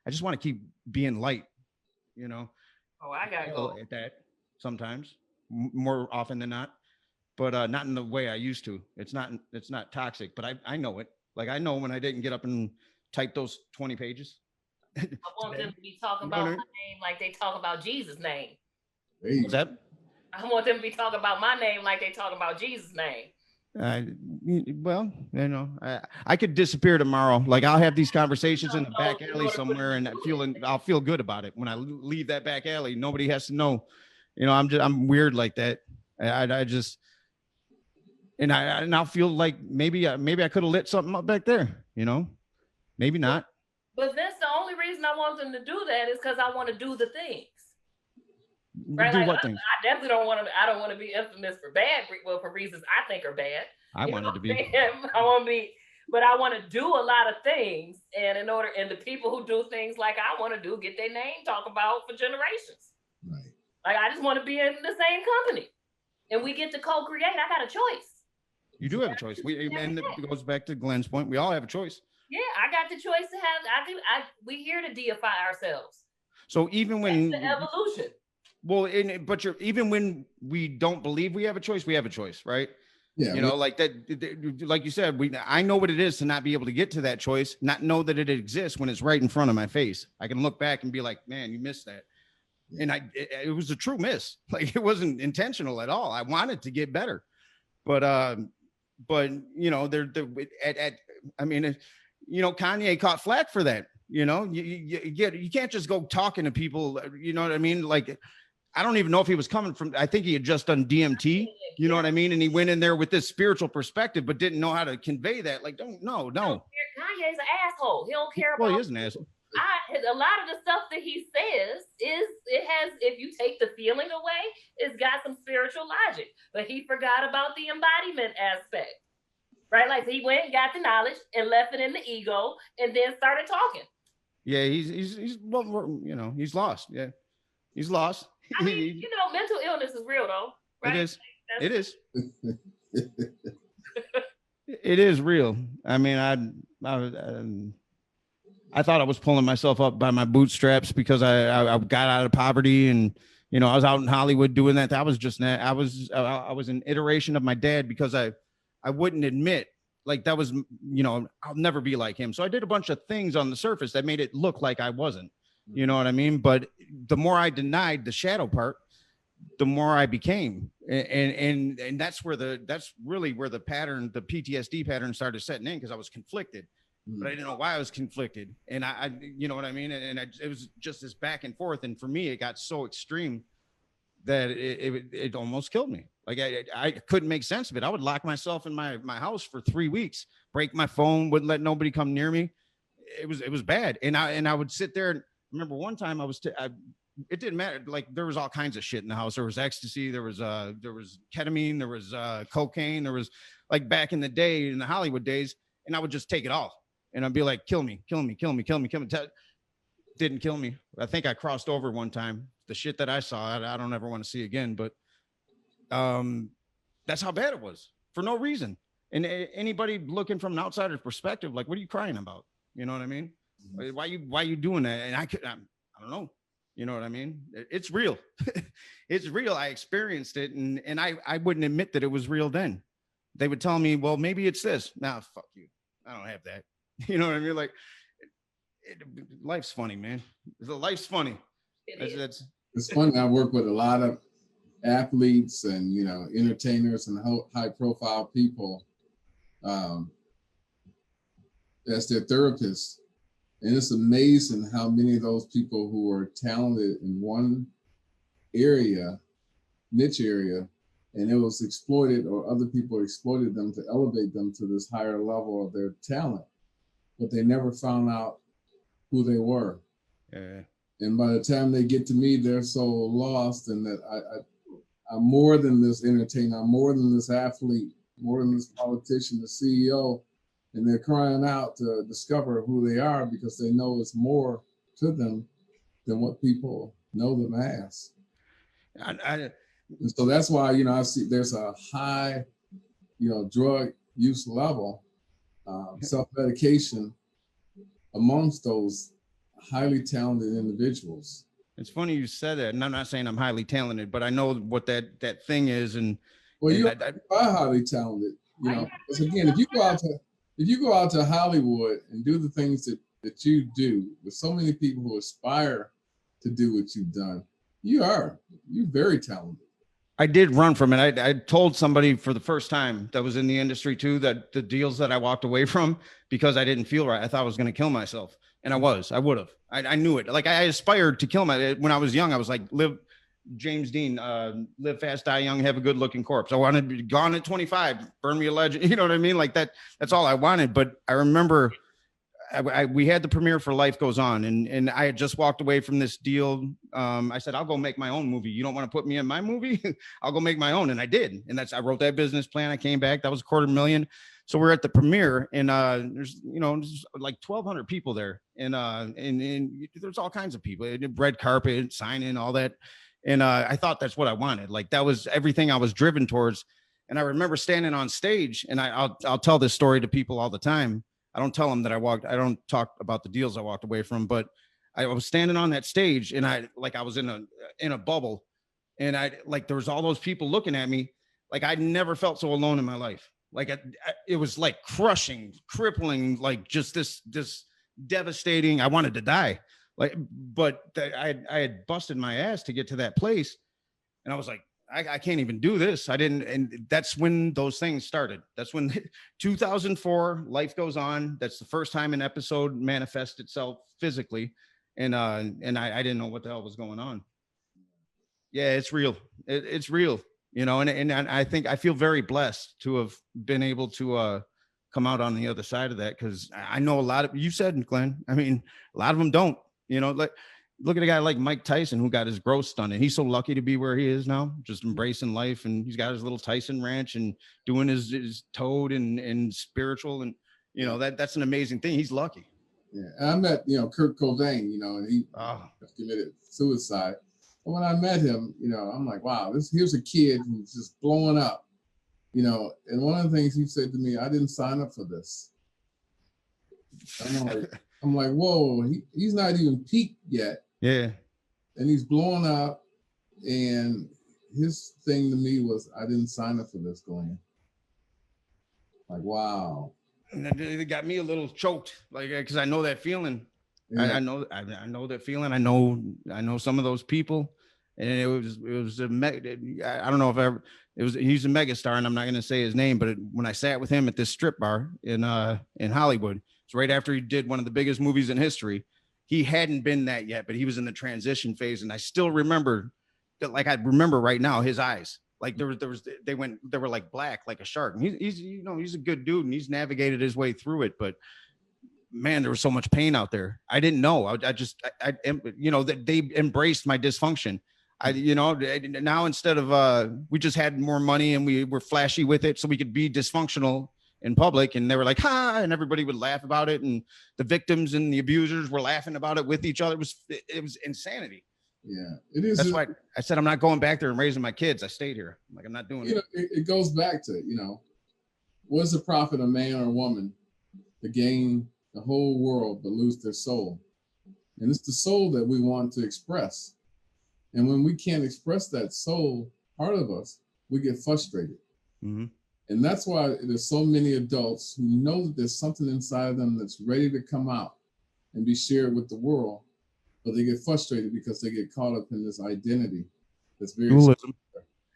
I just want to keep being light, you know. Oh, I gotta go at that sometimes, more often than not, but not in the way I used to. It's not toxic, but I know it. Like, I know when I didn't get up and type those 20 pages. I want them to be talking about my name like they talk about Jesus' name. What's that? I want them to be talking about my name like they talk about Jesus' name. Well, you know, I could disappear tomorrow. Like, I'll have these conversations in the back alley somewhere, and I'll feel good about it when I leave that back alley. Nobody has to know. You know, I'm weird like that. I just, and I'll feel like maybe I could have lit something up back there. You know, maybe not. But that's the only reason I want them to do that, is because I want to do the things. Right? Do like, what things? I definitely don't want to. I don't want to be infamous for bad. Well, for reasons I think are bad. I wanted to be. I want to be. but I want to do a lot of things. And and the people who do things like I want to do get their name talked about for generations. Right. Like, I just want to be in the same company, and we get to co-create. I got a choice. You do have a choice. And it goes back to Glenn's point. We all have a choice. Yeah, I got the choice to have. We here to deify ourselves. So even when the evolution. Well, even when we don't believe we have a choice, we have a choice, right? Yeah. You know, like that, like you said, I know what it is to not be able to get to that choice, not know that it exists when it's right in front of my face. I can look back and be like, man, you missed that. And it was a true miss. Like, it wasn't intentional at all. I wanted to get better, but you know, I mean, you know, Kanye caught flack for that. You know, you can't just go talking to people. You know what I mean? Like, I don't even know if he was coming from, I think he had just done DMT, you know what I mean? And he went in there with this spiritual perspective, but didn't know how to convey that. Like, no. Kanye's an asshole. He don't care about. Well, he is an asshole. A lot of the stuff that he says if you take the feeling away, it's got some spiritual logic, but he forgot about the embodiment aspect, right? Like, he went and got the knowledge and left it in the ego and then started talking. Yeah, he's well, you know, he's lost. Yeah, he's lost. I mean, you know, mental illness is real though, right? It is. It is real. I mean, I thought I was pulling myself up by my bootstraps because I got out of poverty, and you know, I was out in Hollywood doing that. I was an iteration of my dad because I wouldn't admit, like, that was, you know, I'll never be like him. So I did a bunch of things on the surface that made it look like I wasn't, you know what I mean? But the more I denied the shadow part, the more I became. And that's really where the PTSD pattern started setting in, because I was conflicted, but I didn't know why I was conflicted. And I you know what I mean? And it was just this back and forth. And for me, it got so extreme that it almost killed me. Like, I couldn't make sense of it. I would lock myself in my house for 3 weeks, break my phone, wouldn't let nobody come near me. It was bad. And I would sit there. And remember one time it didn't matter. Like, there was all kinds of shit in the house. There was ecstasy. There was ketamine. There was cocaine. There was, like, back in the day, in the Hollywood days. And I would just take it all. And I'd be like, kill me. Didn't kill me. I think I crossed over one time. The shit that I saw, I don't ever want to see again. But that's how bad it was, for no reason. And anybody looking from an outsider's perspective, like, what are you crying about? You know what I mean? Why you doing that? And I don't know. You know what I mean? It's real. It's real. I experienced it, and I wouldn't admit that it was real then. They would tell me, well, maybe it's this. Nah, fuck you. I don't have that. You know what I mean? Like, life's funny, man. Life's funny. It's funny. I work with a lot of athletes and, you know, entertainers and high profile people as their therapists. And it's amazing how many of those people who are talented in one area, niche area, and it was exploited, or other people exploited them to elevate them to this higher level of their talent, but they never found out who they were. Yeah. And by the time they get to me, they're so lost, and that I'm more than this entertainer, I'm more than this athlete, more than this politician, the CEO, and they're crying out to discover who they are, because they know it's more to them than what people know them as. And so that's why, you know, I see there's a high, you know, drug use level, self-medication amongst those highly talented individuals. It's funny you said that, and I'm not saying I'm highly talented, but I know what that thing is. And well, you are highly talented, you know. Because again, if you go out to Hollywood and do the things that you do, with so many people who aspire to do what you've done, you're very talented. I did run from it. I told somebody for the first time that was in the industry too, that the deals that I walked away from because I didn't feel right. I thought I was going to kill myself. And I would have. I knew it. Like, I aspired to kill when I was young. I was like, James Dean, live fast, die young, have a good looking corpse. I wanted to be gone at 25, burn me a legend. You know what I mean? Like that's all I wanted. But I remember we had the premiere for Life Goes On, and I had just walked away from this deal. I said, I'll go make my own movie. You don't want to put me in my movie? I'll go make my own. And I did. And I wrote that business plan. I came back. That was $250,000. So we're at the premiere, and there's, you know, there's like 1,200 people there, and there's all kinds of people, red carpet, signing, all that. And I thought that's what I wanted. Like that was everything I was driven towards. And I remember standing on stage, and I'll tell this story to people all the time. I don't tell them that I don't talk about the deals I walked away from, but I was standing on that stage, and I was in a bubble, and there was all those people looking at me. Like I'd never felt so alone in my life. Like it was like crushing, crippling, like just this devastating. I wanted to die. But I had busted my ass to get to that place, and I was like, I can't even do this. I didn't. And that's when those things started. That's when 2004, Life Goes On. That's the first time an episode manifested itself physically. And I didn't know what the hell was going on. Yeah, it's real. It's real, you know, and I think I feel very blessed to have been able to come out on the other side of that. Cause I know a lot of, you said, Glenn, I mean, a lot of them don't, you know, like, look at a guy like Mike Tyson, who got his growth done, and he's so lucky to be where he is now, just embracing life. And he's got his little Tyson ranch and doing his toad and spiritual. And, you know, that's an amazing thing. He's lucky. Yeah. And I met, you know, Kurt Cobain, you know, and he committed suicide. But when I met him, you know, I'm like, wow, here's a kid who's just blowing up, you know. And one of the things he said to me, I didn't sign up for this. I'm like, whoa, he's not even peaked yet. Yeah. And he's blowing up. And his thing to me was, I didn't sign up for this, Glenn. Like, wow. And it got me a little choked, like, because I know that feeling. Yeah. I know that feeling. I know some of those people, and it was I don't know if he's a megastar, and I'm not going to say his name, but when I sat with him at this strip bar in Hollywood, it's right after he did one of the biggest movies in history. He hadn't been that yet, but he was in the transition phase. And I still remember that, like I remember right now, his eyes, like they were like black, like a shark. And he's, you know, he's a good dude, and he's navigated his way through it. But man, there was so much pain out there. I didn't know. I you know, that they embraced my dysfunction. You know, now instead of, we just had more money and we were flashy with it so we could be dysfunctional in public, and they were like, ha, and everybody would laugh about it, and the victims and the abusers were laughing about it with each other. It was insanity. Yeah, it is. That's why I said I'm not going back there and raising my kids. I stayed here. Like, I'm not doing it. It goes back to, you know, what's the profit of man or woman to gain the whole world but lose their soul? And it's the soul that we want to express. And when we can't express that soul part of us, we get frustrated. Mm-hmm. And that's why there's so many adults who know that there's something inside of them that's ready to come out and be shared with the world, but they get frustrated because they get caught up in this identity that's very singular.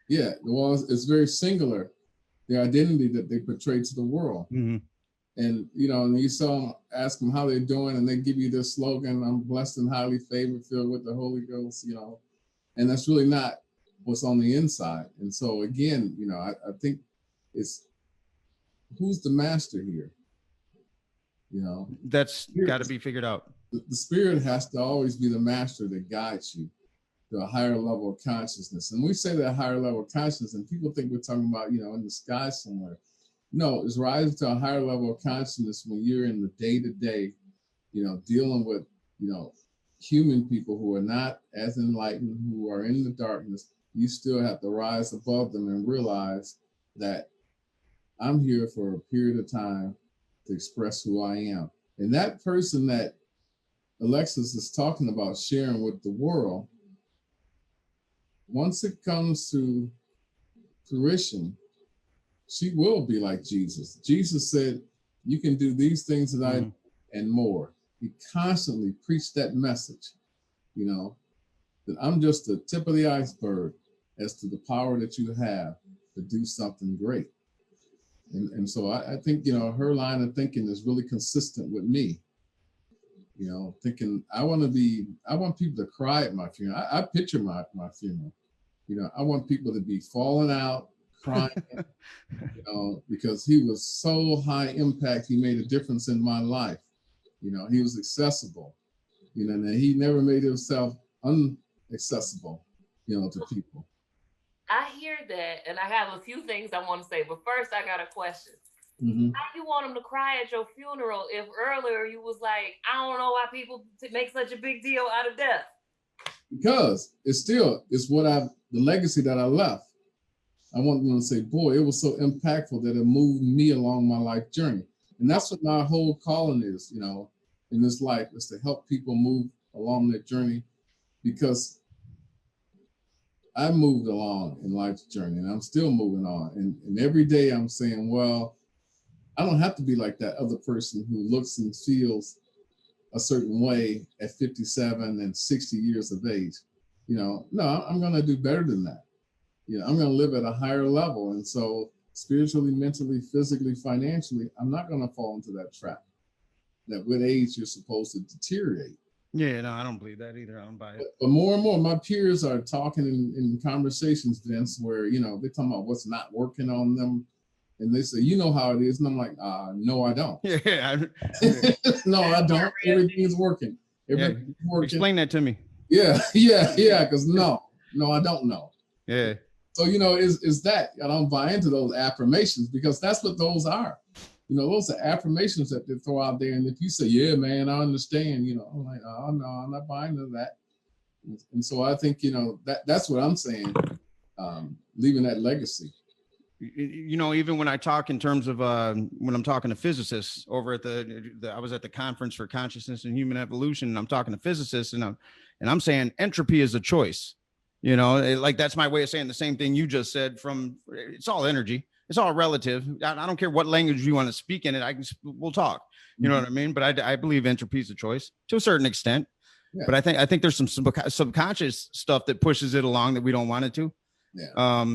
Yeah, well, it's very singular, the identity that they portray to the world. Mm-hmm. And, you know, and you saw them, ask them how they're doing, and they give you this slogan, I'm blessed and highly favored, filled with the Holy Ghost, you know, and that's really not what's on the inside. And so, again, you know, I think it's who's the master here? You know, that's got to be figured out. The spirit has to always be the master that guides you to a higher level of consciousness. And we say that higher level of consciousness, and people think we're talking about, you know, in the sky somewhere. No, it's rising to a higher level of consciousness when you're in the day-to-day, you know, dealing with, you know, human people who are not as enlightened, who are in the darkness. You still have to rise above them and realize that I'm here for a period of time to express who I am. And that person that Alexis is talking about sharing with the world, once it comes to fruition, she will be like Jesus. Jesus said, you can do these things that I do and more. He constantly preached that message, you know, that I'm just the tip of the iceberg as to the power that you have to do something great. And so I think, you know, her line of thinking is really consistent with me. You know, thinking I want people to cry at my funeral. I picture my funeral. You know, I want people to be falling out, crying, you know, because he was so high impact. He made a difference in my life. You know, he was accessible, you know, and he never made himself inaccessible, you know, to people. I hear that, and I have a few things I want to say, but first I got a question. Mhm. How you want them to cry at your funeral if earlier you was like, I don't know why people make such a big deal out of death? Because it's what the legacy that I left. I want them to say, boy, it was so impactful that it moved me along my life journey. And that's what my whole calling is, in this life, is to help people move along their journey, because I moved along in life's journey and I'm still moving on. And every day I'm saying, well, I don't have to be like that other person who looks and feels a certain way at 57 and 60 years of age. No, I'm going to do better than that. I'm going to live at a higher level. And so spiritually, mentally, physically, financially, I'm not going to fall into that trap that with age you're supposed to deteriorate. Yeah, no, I don't believe that either. I don't buy it. But more and more, my peers are talking in conversations, Vince, where, they're talking about what's not working on them. And they say, you know how it is. And I'm like, no, I don't. Yeah. No, I don't. Everything is working. Everything's working. Explain that to me. Yeah. Because no, I don't know. Yeah. So, is that I don't buy into those affirmations, because that's what those are. Those are affirmations that they throw out there. And if you say, yeah, man, I understand, I'm like, oh, no, I'm not buying into that. And so I think, that's what I'm saying, leaving that legacy. Even when I talk in terms of when I'm talking to physicists over at I was at the conference for consciousness and human evolution, and I'm talking to physicists, and I'm saying entropy is a choice. Like that's my way of saying the same thing you just said. It's all energy. It's all relative. I don't care what language you want to speak in it. We'll talk. You know what I mean? But I believe entropy is a choice to a certain extent. Yeah. But I think there's some subconscious stuff that pushes it along that we don't want it to. Yeah.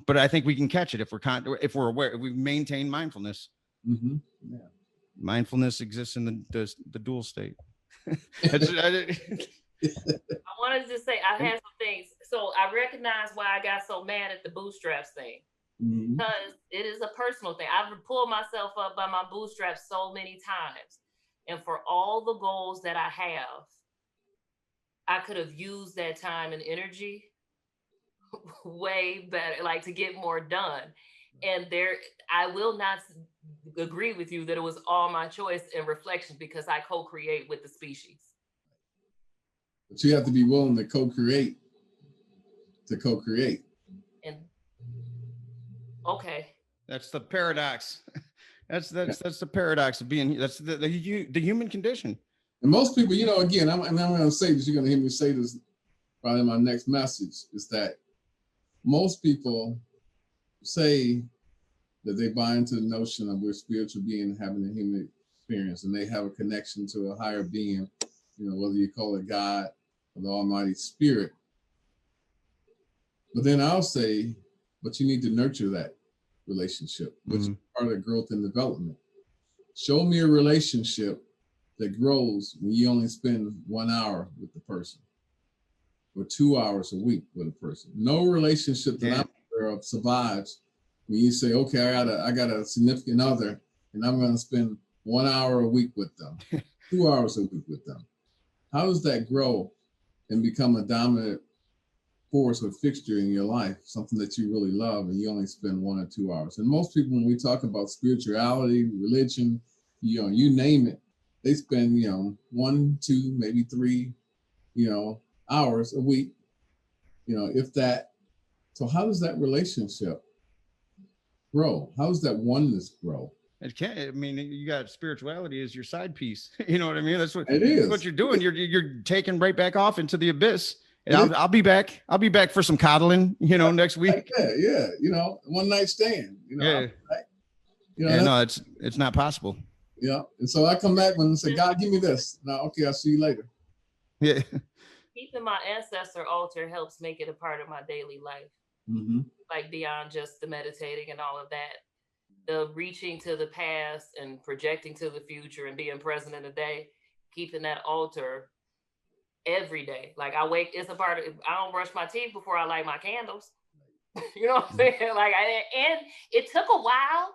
But I think we can catch it if we're aware, if we maintain mindfulness. Mm-hmm. Yeah. Mindfulness exists in the dual state. I wanted to say I had some things. So I recognize why I got so mad at the bootstraps thing. Mm-hmm. Because it is a personal thing. I've pulled myself up by my bootstraps so many times. And for all the goals that I have, I could have used that time and energy way better, like to get more done. And I will not agree with you that it was all my choice and reflection, because I co-create with the species. But you have to be willing to co-create. And okay, that's the paradox. That's the paradox of being. That's the human condition. And most people, again, I'm going to say this. You're going to hear me say this probably in my next message. Is that most people say that they buy into the notion of we're spiritual being having a human experience, and they have a connection to a higher being, whether you call it God or the Almighty Spirit. But then I'll say, but you need to nurture that relationship, which is part of growth and development. Show me a relationship that grows when you only spend 1 hour with the person or 2 hours a week with a person. No relationship that I'm aware of survives when you say, okay, I got a significant other and I'm going to spend 1 hour a week with them, 2 hours a week with them. How does that grow and become a dominant force or fixture in your life, something that you really love, and you only spend 1 or 2 hours? And most people, when we talk about spirituality, religion, you name it, they spend, 1, 2, maybe 3, hours a week, if that. So how does that relationship grow? How does that oneness grow? It can't. I mean, you got spirituality as your side piece. You know what I mean? That's what it is. That's what you're doing. You're taking right back off into the abyss. And I'll be back. I'll be back for some coddling, next week. Yeah. One night stand. Yeah. Right? No, it's not possible. Yeah. And so I come back and say, God, give me this. Now, okay, I'll see you later. Yeah. Keeping my ancestor altar helps make it a part of my daily life. Mm-hmm. Like beyond just the meditating and all of that. The reaching to the past and projecting to the future and being present in the day, keeping that altar every day. Like it's a part of, I don't brush my teeth before I light my candles. You know what I'm saying? And it took a while,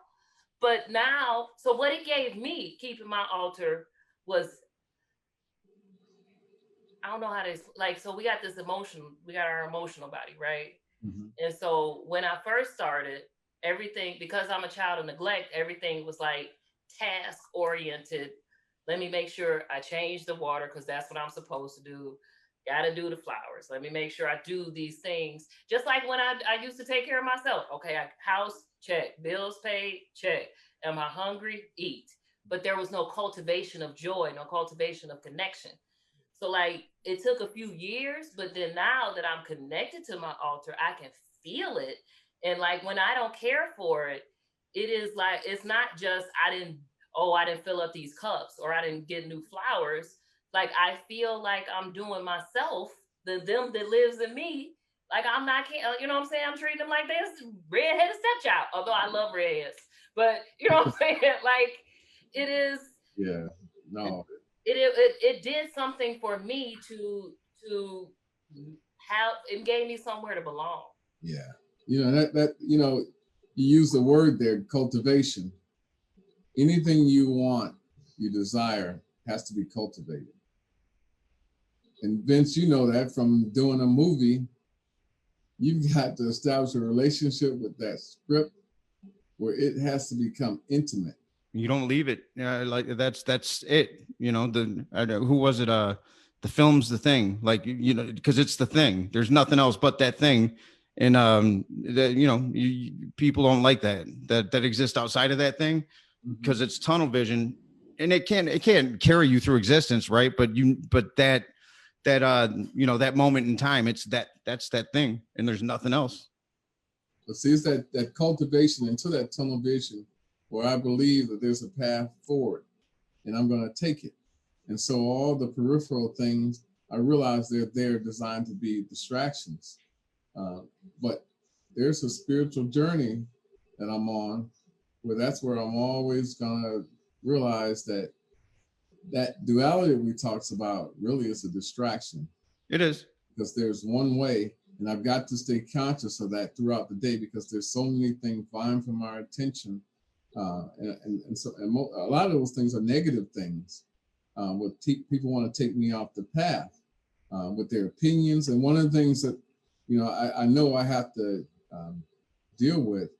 but now, so what it gave me, keeping my altar, was, I don't know how to, so we got our emotional body, right? Mm-hmm. And so when I first started, everything, because I'm a child of neglect, everything was like task oriented. Let me make sure I change the water because that's what I'm supposed to do. Gotta do the flowers. Let me make sure I do these things. Just like when I used to take care of myself. Okay, house, check. Bills paid, check. Am I hungry? Eat. But there was no cultivation of joy, no cultivation of connection. So like it took a few years, but then now that I'm connected to my altar, I can feel it. And like when I don't care for it, it is like it's not just I didn't fill up these cups or I didn't get new flowers. Like I feel like I'm doing myself, the them that lives in me. Like I'm not, you know what I'm saying? I'm treating them like this redheaded stepchild. Although I love redheads, but you know what I'm saying? Like it is. Yeah. No. It did something for me to have. It gave me somewhere to belong. Yeah. You know that you know you use the word there, cultivation. Anything you want, you desire, has to be cultivated. And Vince, you know that from doing a movie, you've got to establish a relationship with that script where it has to become intimate. You don't leave it. Like that's it. You know, who was it? The film's the thing. Like, you know, because it's the thing. There's nothing else but that thing. And you know, people don't like that exists outside of that thing because it's tunnel vision, and it can't carry you through existence, right? But that you know, that moment in time, that's that thing, and there's nothing else. But see, it's that cultivation into that tunnel vision where I believe that there's a path forward and I'm going to take it. And so all the peripheral things, I realize they're designed to be distractions. But there's a spiritual journey that I'm on where that's where I'm always going to realize that duality we talks about really is a distraction. It is. Because there's one way, and I've got to stay conscious of that throughout the day because there's so many things vying for my attention. So a lot of those things are negative things. People want to take me off the path with their opinions. And one of the things that, you know, I know I have to deal with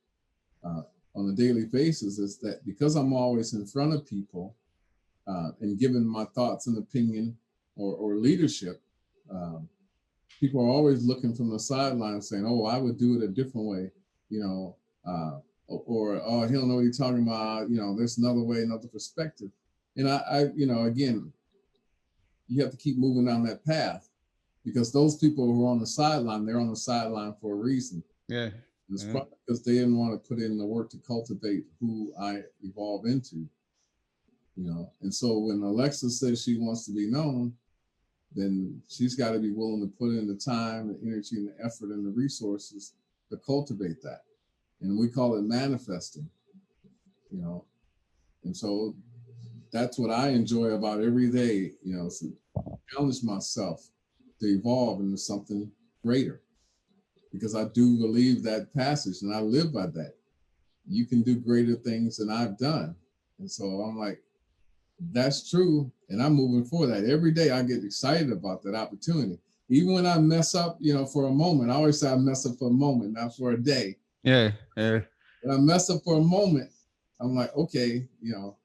on a daily basis is that because I'm always in front of people and giving my thoughts and opinion or leadership, people are always looking from the sidelines saying, oh, I would do it a different way, you know, or oh, he don't know what he's talking about. You know, there's another way, another perspective. And I, you know, again, you have to keep moving down that path because those people who are on the sideline, they're on the sideline for a reason. Yeah. It's probably because they didn't want to put in the work to cultivate who I evolve into, you know. And so when Alexa says she wants to be known, then she's got to be willing to put in the time, the energy, and the effort and the resources to cultivate that. And we call it manifesting, you know. And so that's what I enjoy about every day, you know, to challenge myself to evolve into something greater. Because I do believe that passage and I live by that. You can do greater things than I've done. And so I'm like, that's true. And I'm moving for that. Every day I get excited about that opportunity. Even when I mess up, you know, for a moment, I always say I mess up for a moment, not for a day. Yeah. Yeah. When I mess up for a moment, I'm like, okay, you know,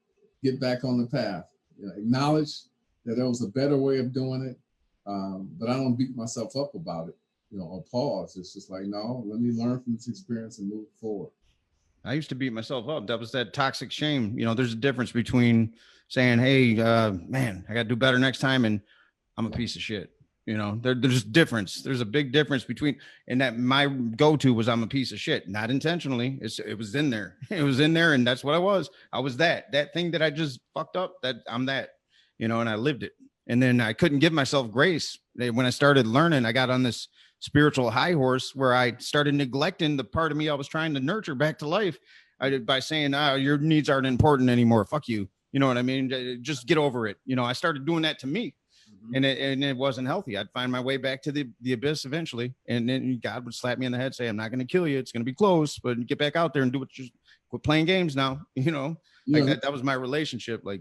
get back on the path. You know, acknowledge that there was a better way of doing it. But I don't beat myself up about it, you know, or pause. It's just like, no, let me learn from this experience and move forward. I used to beat myself up. That was that toxic shame. You know, there's a difference between saying, hey, man, I got to do better next time, and I'm a piece of shit. You know, there's a difference. There's a big difference between, and that my go-to was I'm a piece of shit, not intentionally. It was in there. It was in there, and that's what I was. I was that thing that I just fucked up. That I'm that, you know, and I lived it. And then I couldn't give myself grace. When I started learning, I got on this spiritual high horse where I started neglecting the part of me I was trying to nurture back to life. I did by saying, your needs aren't important anymore. Fuck you. You know what I mean? Just get over it. You know, I started doing that to me. And it wasn't healthy. I'd find my way back to the abyss eventually. And then God would slap me in the head, say, I'm not going to kill you. It's going to be close, but get back out there and do what you quit playing games now. You know, like that was my relationship. Like,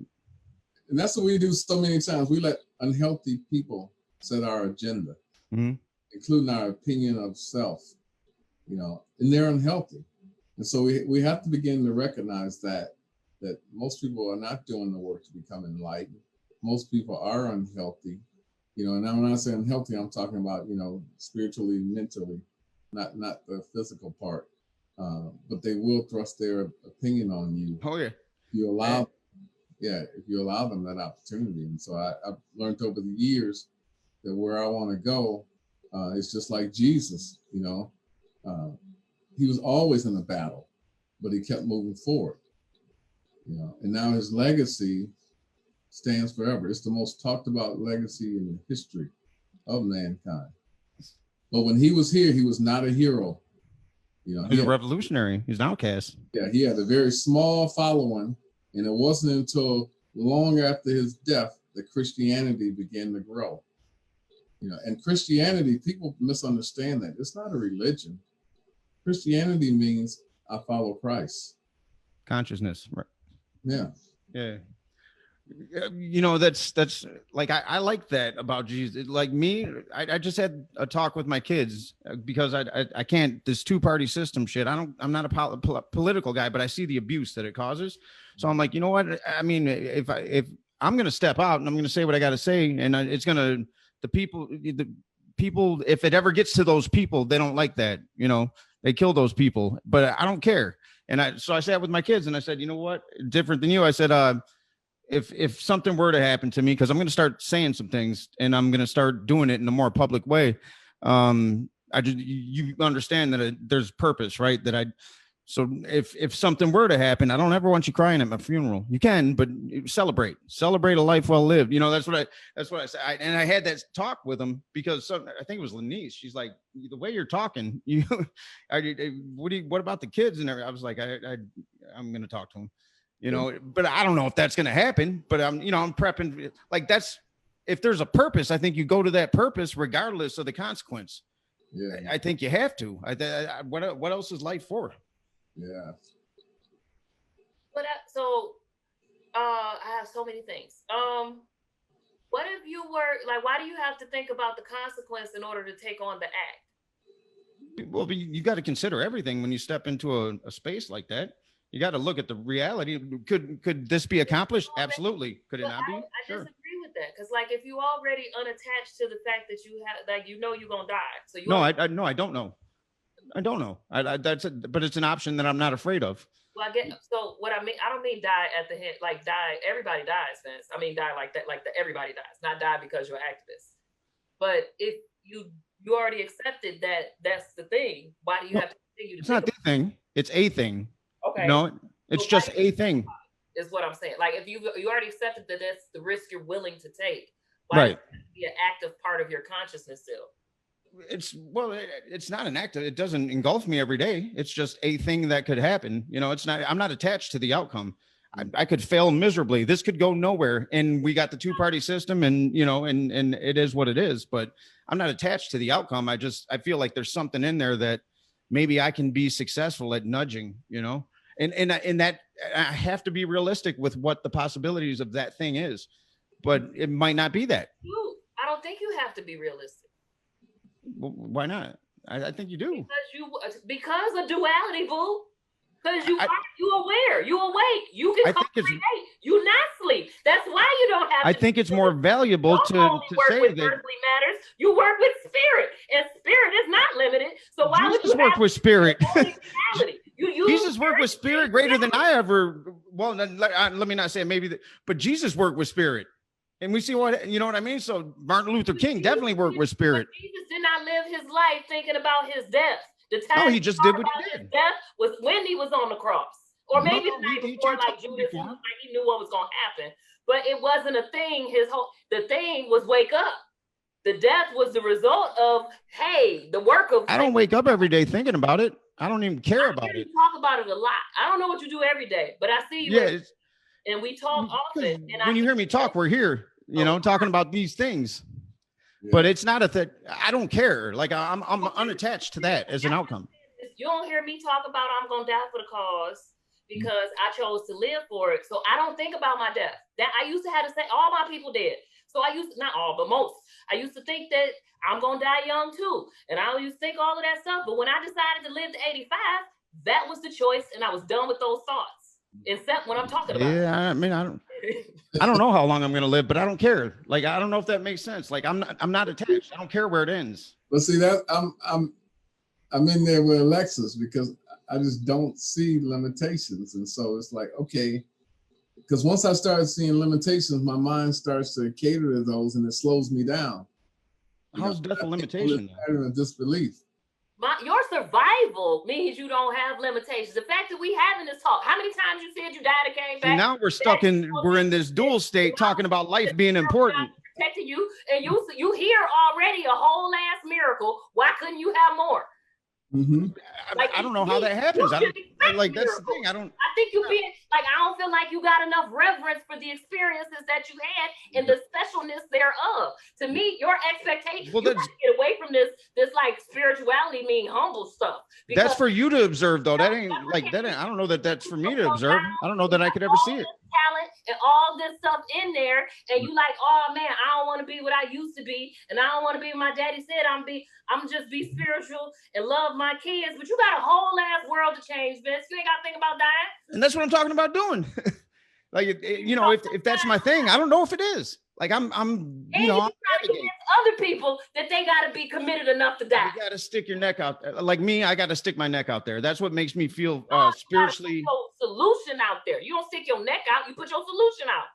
and that's what we do so many times. We let unhealthy people set our agenda, including our opinion of self, you know, and they're unhealthy. And so we have to begin to recognize that most people are not doing the work to become enlightened. Most people are unhealthy, and when I say unhealthy, I'm talking about, spiritually, mentally, not the physical part. But they will thrust their opinion on you. Oh yeah. If you allow, if you allow them that opportunity. And so I've learned over the years that where I want to go, it's just like Jesus. He was always in a battle, but he kept moving forward. And now his legacy stands forever. It's the most talked about legacy in the history of mankind. But when he was here, he was not a hero. He's a revolutionary. He's an outcast. Yeah, he had a very small following, and it wasn't until long after his death that Christianity began to grow. And Christianity, people misunderstand that. It's not a religion. Christianity means I follow Christ. Consciousness. Right. Yeah. Yeah. That's like, I like that about Jesus. Like me, I just had a talk with my kids because I can't, this two-party system shit. I'm not a political guy, but I see the abuse that it causes. So I'm like, you know what? I mean, if I'm going to step out and I'm going to say what I got to say, and it's going to, the people, if it ever gets to those people, they don't like that, they kill those people, but I don't care. And so I sat with my kids and I said, you know what? Different than you. I said, if something were to happen to me, because I'm going to start saying some things and I'm going to start doing it in a more public way. You understand that there's purpose, right? So if something were to happen, I don't ever want you crying at my funeral. You can, but celebrate a life well lived. That's what I said. And I had that talk with him because I think it was Lanice. She's like, the way you're talking, what about the kids and everything? I was like, I'm going to talk to him. But I don't know if that's going to happen, but I'm prepping. Like if there's a purpose, I think you go to that purpose regardless of the consequence. Yeah. I think you have to. What else is life for? Yeah. But I have so many things. What if you were like, why do you have to think about the consequence in order to take on the act? Well, you got to consider everything when you step into a space like that. You got to look at the reality. Could this be accomplished? Absolutely. Could it not be? I Sure. disagree with that, because like if you already unattached to the fact that you have, like, you're gonna die. So you I don't know. I don't know. But it's an option that I'm not afraid of. Well, I get, so what I mean, I don't mean die at the head, like die. Everybody dies, Vince. I mean die like that, everybody dies, not die because you're an activist. But if you already accepted that that's the thing, why do you have to continue to? It's not the thing. It's a thing. Okay. No, it's so just a thing. Is what I'm saying. Like if you already accepted that that's the risk you're willing to take, why right? Does it be an active part of your consciousness still? It's not an act. It doesn't engulf me every day. It's just a thing that could happen. It's not. I'm not attached to the outcome. I could fail miserably. This could go nowhere. And we got the two-party system, and and it is what it is. But I'm not attached to the outcome. I feel like there's something in there that maybe I can be successful at nudging. And that I have to be realistic with what the possibilities of that thing is, but it might not be that. I don't think you have to be realistic. Well, why not? I think you do. Because of duality, boo. Because you aware, you awake, you can co-create, you not sleep. That's why you don't have. I think it's more valuable to say with that earthly matters. You work with spirit, and spirit is not limited. So why would you work with spirit? Jesus worked with spirit greater than I ever. Well, let me not say maybe, but Jesus worked with spirit. And we see what, you know what I mean? So Martin Luther King definitely worked with spirit. Jesus did not live his life thinking about his death. The time he just did what he did. His death was when he was on the cross. Or maybe the night before, like Judas, like he knew what was going to happen. But it wasn't a thing. The thing was wake up. The death was the result of, hey, the work of. I don't wake up every day thinking about it. I don't even care about it. You talk about it a lot. I don't know what you do every day, but I see you. Yeah, and we talk often. And when you hear me talk, we're here, talking about these things. Yeah. But it's not a thing. I don't care. Like I'm unattached to that as an outcome. You don't hear me talk about I'm gonna die for the cause because I chose to live for it. So I don't think about my death. That I used to have to say all my people dead. So I used to, not all, but most. I used to think that I'm gonna die young too, and I used to think all of that stuff. But when I decided to live to 85, that was the choice, and I was done with those thoughts. Except when I'm talking about. Yeah, I mean, I don't know how long I'm gonna live, but I don't care. Like, I don't know if that makes sense. Like, I'm not attached. I don't care where it ends. But see that I'm in there with Alexis because I just don't see limitations. And so it's like, okay, because once I start seeing limitations, my mind starts to cater to those and it slows me down. How's death a limitation? Pattern of disbelief. Your survival means you don't have limitations. The fact that we having this talk, how many times you said you died and came back? See, now we're in this dual state talking about life being important. Protecting you, and you hear already a whole ass miracle. Why couldn't you have more? Mm-hmm. I don't know how that happens. I don't like that's the thing. I think you being like, I don't feel like you got enough reverence for the experiences that you had and the specialness thereof. To me, your expectation, you got to get away from this like spirituality mean humble stuff. That's for you to observe though. That ain't like that. I don't know that that's for me to observe. I don't know that I could ever see it. Talent and all this stuff in there, and you like, oh man, I don't want to be what I used to be, and I don't want to be what my daddy said I'm just be spiritual and love my kids, but you got a whole ass world to change, Vince. You ain't got to think about dying. And that's what I'm talking about doing. Like, you know, if that's my thing, I don't know if it is. Like I'm you know, I'm trying to convince other people that they got to be committed enough to die. You got to stick your neck out. Like me, I got to stick my neck out there. That's what makes me feel spiritually. Solution out there. You don't stick your neck out. You put your solution out.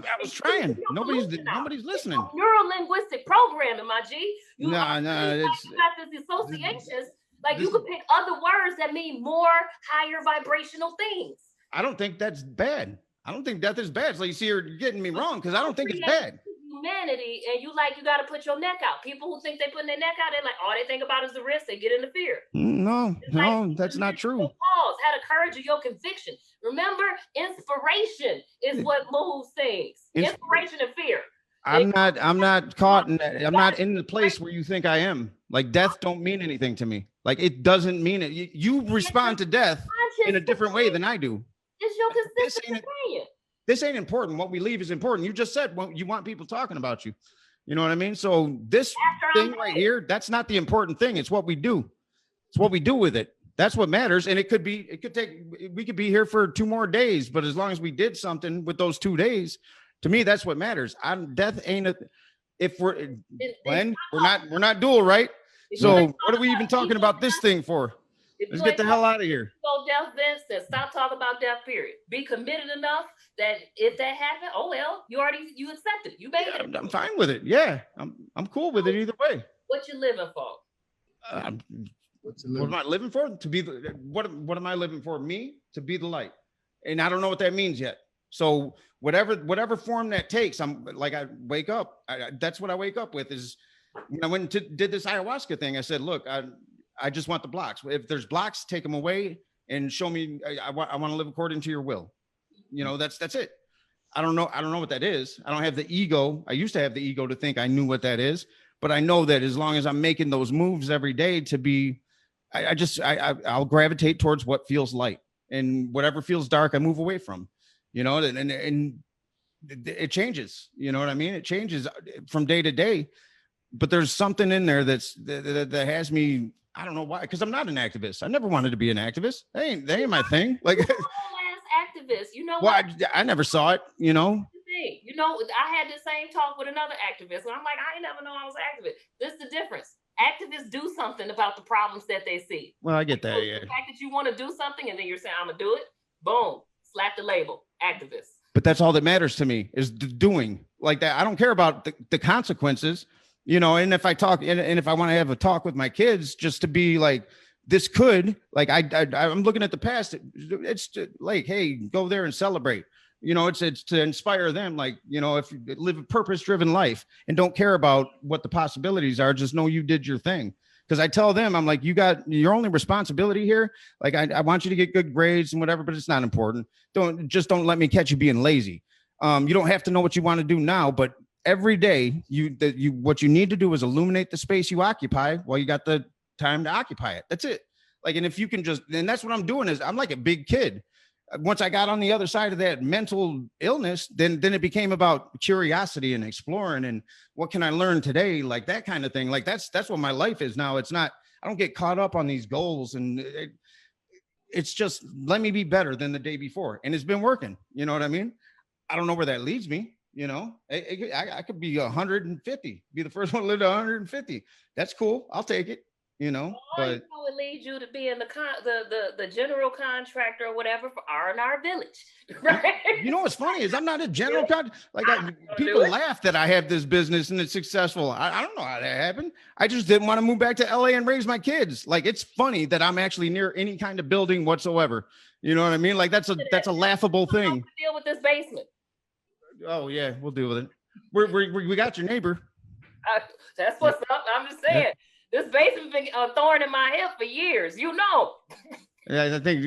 I was trying. Nobody's listening. Neuro-linguistic programming, my G. No, it's you got these associations. Like you could pick other words that mean more higher vibrational things. I don't think that's bad. I don't think death is bad. So you see, you're getting me wrong because I don't think it's bad. Humanity, and you got to put your neck out. People who think they putting their neck out, they're like, all they think about is the risk. They get into fear. No, that's not true. Pause. Had a courage of your conviction. Remember, inspiration is what moves things. Inspiration and fear. I'm not caught in that. I'm not in the place where you think I am. Like death don't mean anything to me. Like it doesn't mean it. You respond to death in a different way than I do. It's your consistent opinion. This ain't important. What we leave is important. You just said you want people talking about you. You know what I mean? So this thing right here, that's not the important thing. It's what we do. It's what we do with it. That's what matters. And we could be here for 2 more days, but as long as we did something with those 2 days, to me, that's what matters. Death ain't we're not dual, right? So what are we even talking about this thing for? Let's get the hell out of here. So death, Vince, then stop talking about death, period. Be committed enough that if that happened, oh well, you accepted it. You made it. I'm fine with it. Yeah, I'm cool with it either way. What you living for? What am I living for? To be what am I living for? Me to be the light, and I don't know what that means yet. So whatever form that takes, I wake up. That's what I wake up with. Is when I went and did this ayahuasca thing. I said, look, I just want the blocks. If there's blocks, take them away and show me. I want to live according to your will. You know, that's it. I don't know what that is. I don't have the ego. I used to have the ego to think I knew what that is, but I know that as long as I'm making those moves every day to be, I'll gravitate towards what feels light, and whatever feels dark, I move away from. You know, and it changes. You know what I mean? It changes from day to day. But there's something in there that has me. I don't know why, because I'm not an activist. I never wanted to be an activist. That ain't my thing. Like, activist, you know. Well, I never saw it. You know. You know, I had the same talk with another activist, and I'm like, I ain't never know I was an activist. This is the difference. Activists do something about the problems that they see. Well, I get that. Yeah. The fact that you want to do something, and then you're saying, I'm gonna do it. Boom, slap the label, activist. But that's all that matters to me is the doing. Like that. I don't care about the consequences. You know, and if I talk and if I want to have a talk with my kids just to be like, this could, like, I'm looking at the past. It's like, hey, go there and celebrate. You know, it's to inspire them. Like, you know, if you live a purpose-driven life and don't care about what the possibilities are, just know you did your thing. Because I tell them, I'm like, you got your only responsibility here. Like, I want you to get good grades and whatever, but it's not important. Don't let me catch you being lazy. You don't have to know what you want to do now, but every day what you need to do is illuminate the space you occupy while you got the time to occupy it. That's it. Like, and if you can and that's what I'm doing is I'm like a big kid. Once I got on the other side of that mental illness, then it became about curiosity and exploring and what can I learn today? Like that kind of thing. Like that's what my life is now. It's not, I don't get caught up on these goals, and it's just, let me be better than the day before. And it's been working. You know what I mean? I don't know where that leads me. You know, I could be 150, be the first one to live to 150. That's cool. I'll take it, you know, Or but it leads you to be in the general contractor or whatever for R&R Village, right? you know what's funny is I'm not a general people do it. laugh that I have this business and it's successful. I don't know how that happened. I just didn't want to move back to LA and raise my kids. Like, it's funny that I'm actually near any kind of building whatsoever. You know what I mean? Like, that's a laughable thing. Deal with this basement. Oh yeah, we'll deal with it. We got your neighbor. That's what's up. I'm just saying, this basement been a thorn in my hip for years. You know. Yeah, I think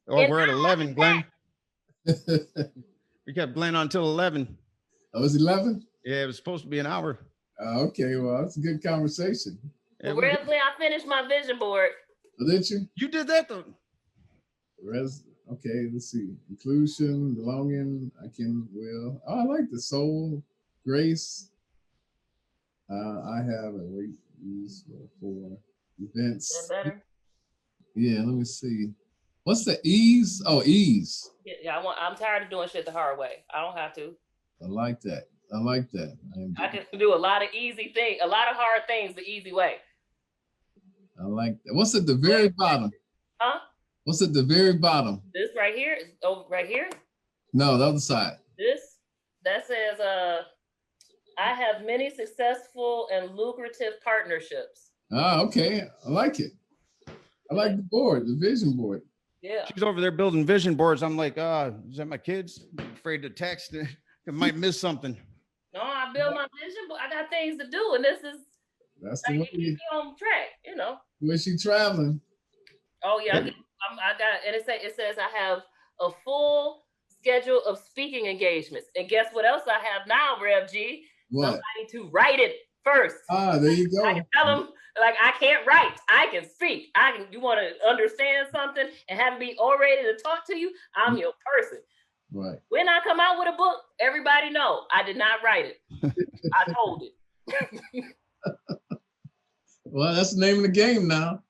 we're at 11, Glenn. We kept Glenn on until 11. Oh, it's 11? Yeah, it was supposed to be an hour. Okay, well, that's a good conversation. Yeah, Glenn, I finished my vision board. Oh, did you? you did that though. Okay, let's see. Inclusion, belonging, will. Oh, I like the soul, grace. I have a wait use for events. Yeah, let me see. What's the ease? Oh, ease. Yeah, I'm tired of doing shit the hard way. I don't have to. I like that. I can do a lot of easy things, a lot of hard things the easy way. I like that. What's at the very bottom? Huh? What's at the very bottom? This right here. Oh, right here. No, the other side. That says I have many successful and lucrative partnerships. Ah, okay. I like it. I like the board, the vision board. Yeah. She's over there building vision boards. I'm like, is that my kids? I'm afraid to text. I might miss something. No, I build my vision board. I got things to do, and That's like, the it keeps me on track, you know. Where she traveling? Oh yeah, I got, and it says I have a full schedule of speaking engagements, and guess what else I have now, Rev G? What? Somebody to write it first. Ah, there you go. I can tell them, like, I can't write, I can speak. You want to understand something and have me all ready to talk to you? I'm your person. Right. When I come out with a book, everybody know I did not write it. I told it. Well, that's the name of the game now.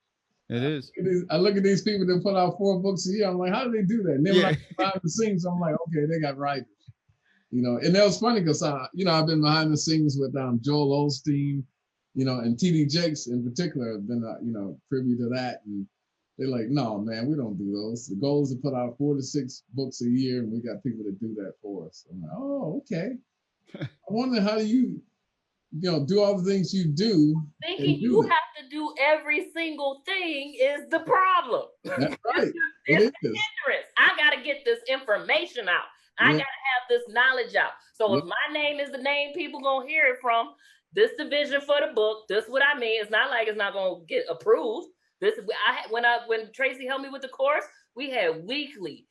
It is. I look at these people that put out 4 books a year. I'm like, how do they do that? And then when I get behind the scenes, I'm like, okay, they got writers. You know, and that was funny because I've been behind the scenes with Joel Osteen, and TD Jakes in particular have been privy to that. And they're like, no, man, we don't do those. The goal is to put out 4 to 6 books a year, and we got people that do that for us. I'm like, oh, okay. I wonder how you do all the things you do. Thinking you have to do every single thing is the problem. That's right. It's the hindrance. I got to get this information out. I got to have this knowledge out. So if my name is the name people going to hear it from, this the vision for the book. This what I mean. It's not like it's not going to get approved. When Tracy helped me with the course, we had weekly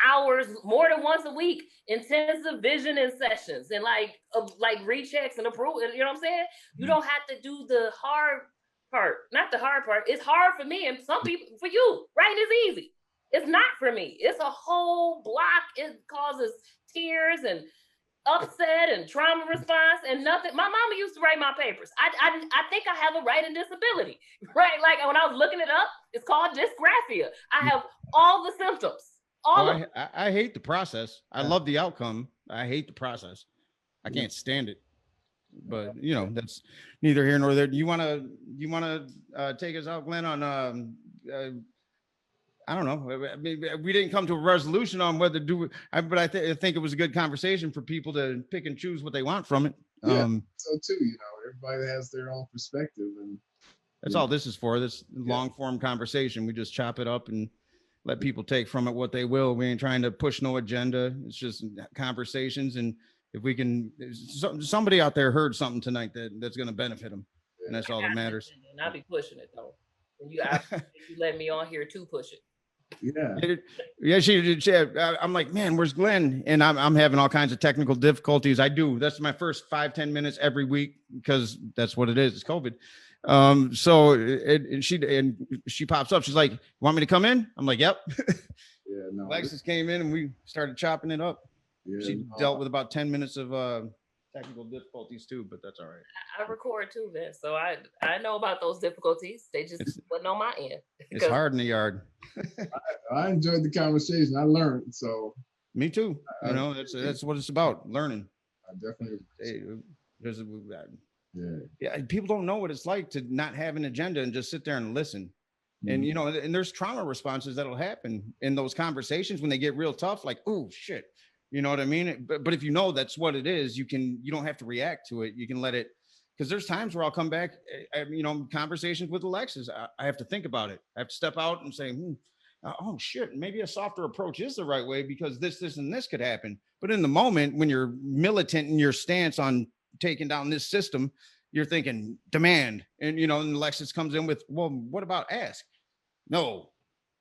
hours, more than once a week, intensive visioning sessions and like rechecks and approval. You know what I'm saying? You don't have to do the hard part. Not the hard part. It's hard for me and some people. For you, writing is easy. It's not for me. It's a whole block. It causes tears and upset and trauma response and nothing. My mama used to write my papers. I think I have a writing disability, right? Like when I was looking it up, it's called dysgraphia. I have all the symptoms. I hate the process. I love the outcome. I hate the process. I can't stand it. But that's neither here nor there. You want to take us out, Glenn, on I don't know. I mean, we didn't come to a resolution on whether to do it, but I think it was a good conversation for people to pick and choose what they want from it. Yeah, so too, everybody has their own perspective, and that's all this is for. This long form conversation. We just chop it up and let people take from it what they will. We ain't trying to push no agenda. It's just conversations. And if we can, somebody out there heard something tonight that's going to benefit them, and that's all that matters. And I'll be pushing it though. And you let me on here to push it. Yeah. She I'm like, man, where's Glenn? And I'm having all kinds of technical difficulties. That's my first 5-10 minutes every week because that's what it is. It's COVID. So she pops up. She's like, want me to come in? I'm like, yep. Yeah, no. Alexis came in and we started chopping it up. Yeah, she dealt with about 10 minutes of technical difficulties too, but that's all right. I record too, Vince, so I know about those difficulties. They just wasn't on my end. It's hard in the yard. I enjoyed the conversation. I learned. So Me too. You know, that's what it's about, learning. I definitely. Yeah, people don't know what it's like to not have an agenda and just sit there and listen. And you know, and there's trauma responses that'll happen in those conversations when they get real tough, like, oh shit, you know what I mean? But if you know that's what it is, you don't have to react to it. You can let it, because there's times where I'll come back, you know, conversations with Alexis, I have to think about it. I have to step out and say, oh shit, maybe a softer approach is the right way because this and this could happen. But in the moment when you're militant in your stance on taking down this system, you're thinking demand, and you know, and Alexis comes in with, well, what about ask? No,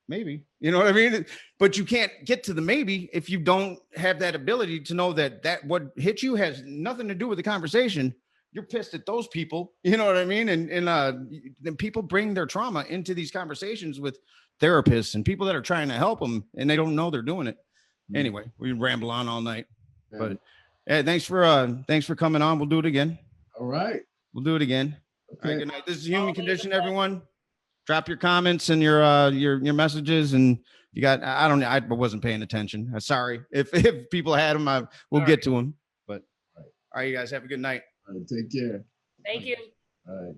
maybe, you know what I mean? But you can't get to the maybe if you don't have that ability to know that what hit you has nothing to do with the conversation. You're pissed at those people, you know what I mean? And then people bring their trauma into these conversations with therapists and people that are trying to help them, and they don't know they're doing it. Anyway, we ramble on all night, but hey, thanks for coming on. We'll do it again. All right. We'll do it again. Okay. All right, good night. This is Human Condition, everyone. Drop your comments and your messages, and you got, I wasn't paying attention. Sorry. If people had them, we'll get to them. But all right, you guys have a good night. All right, take care. Thank you. All right.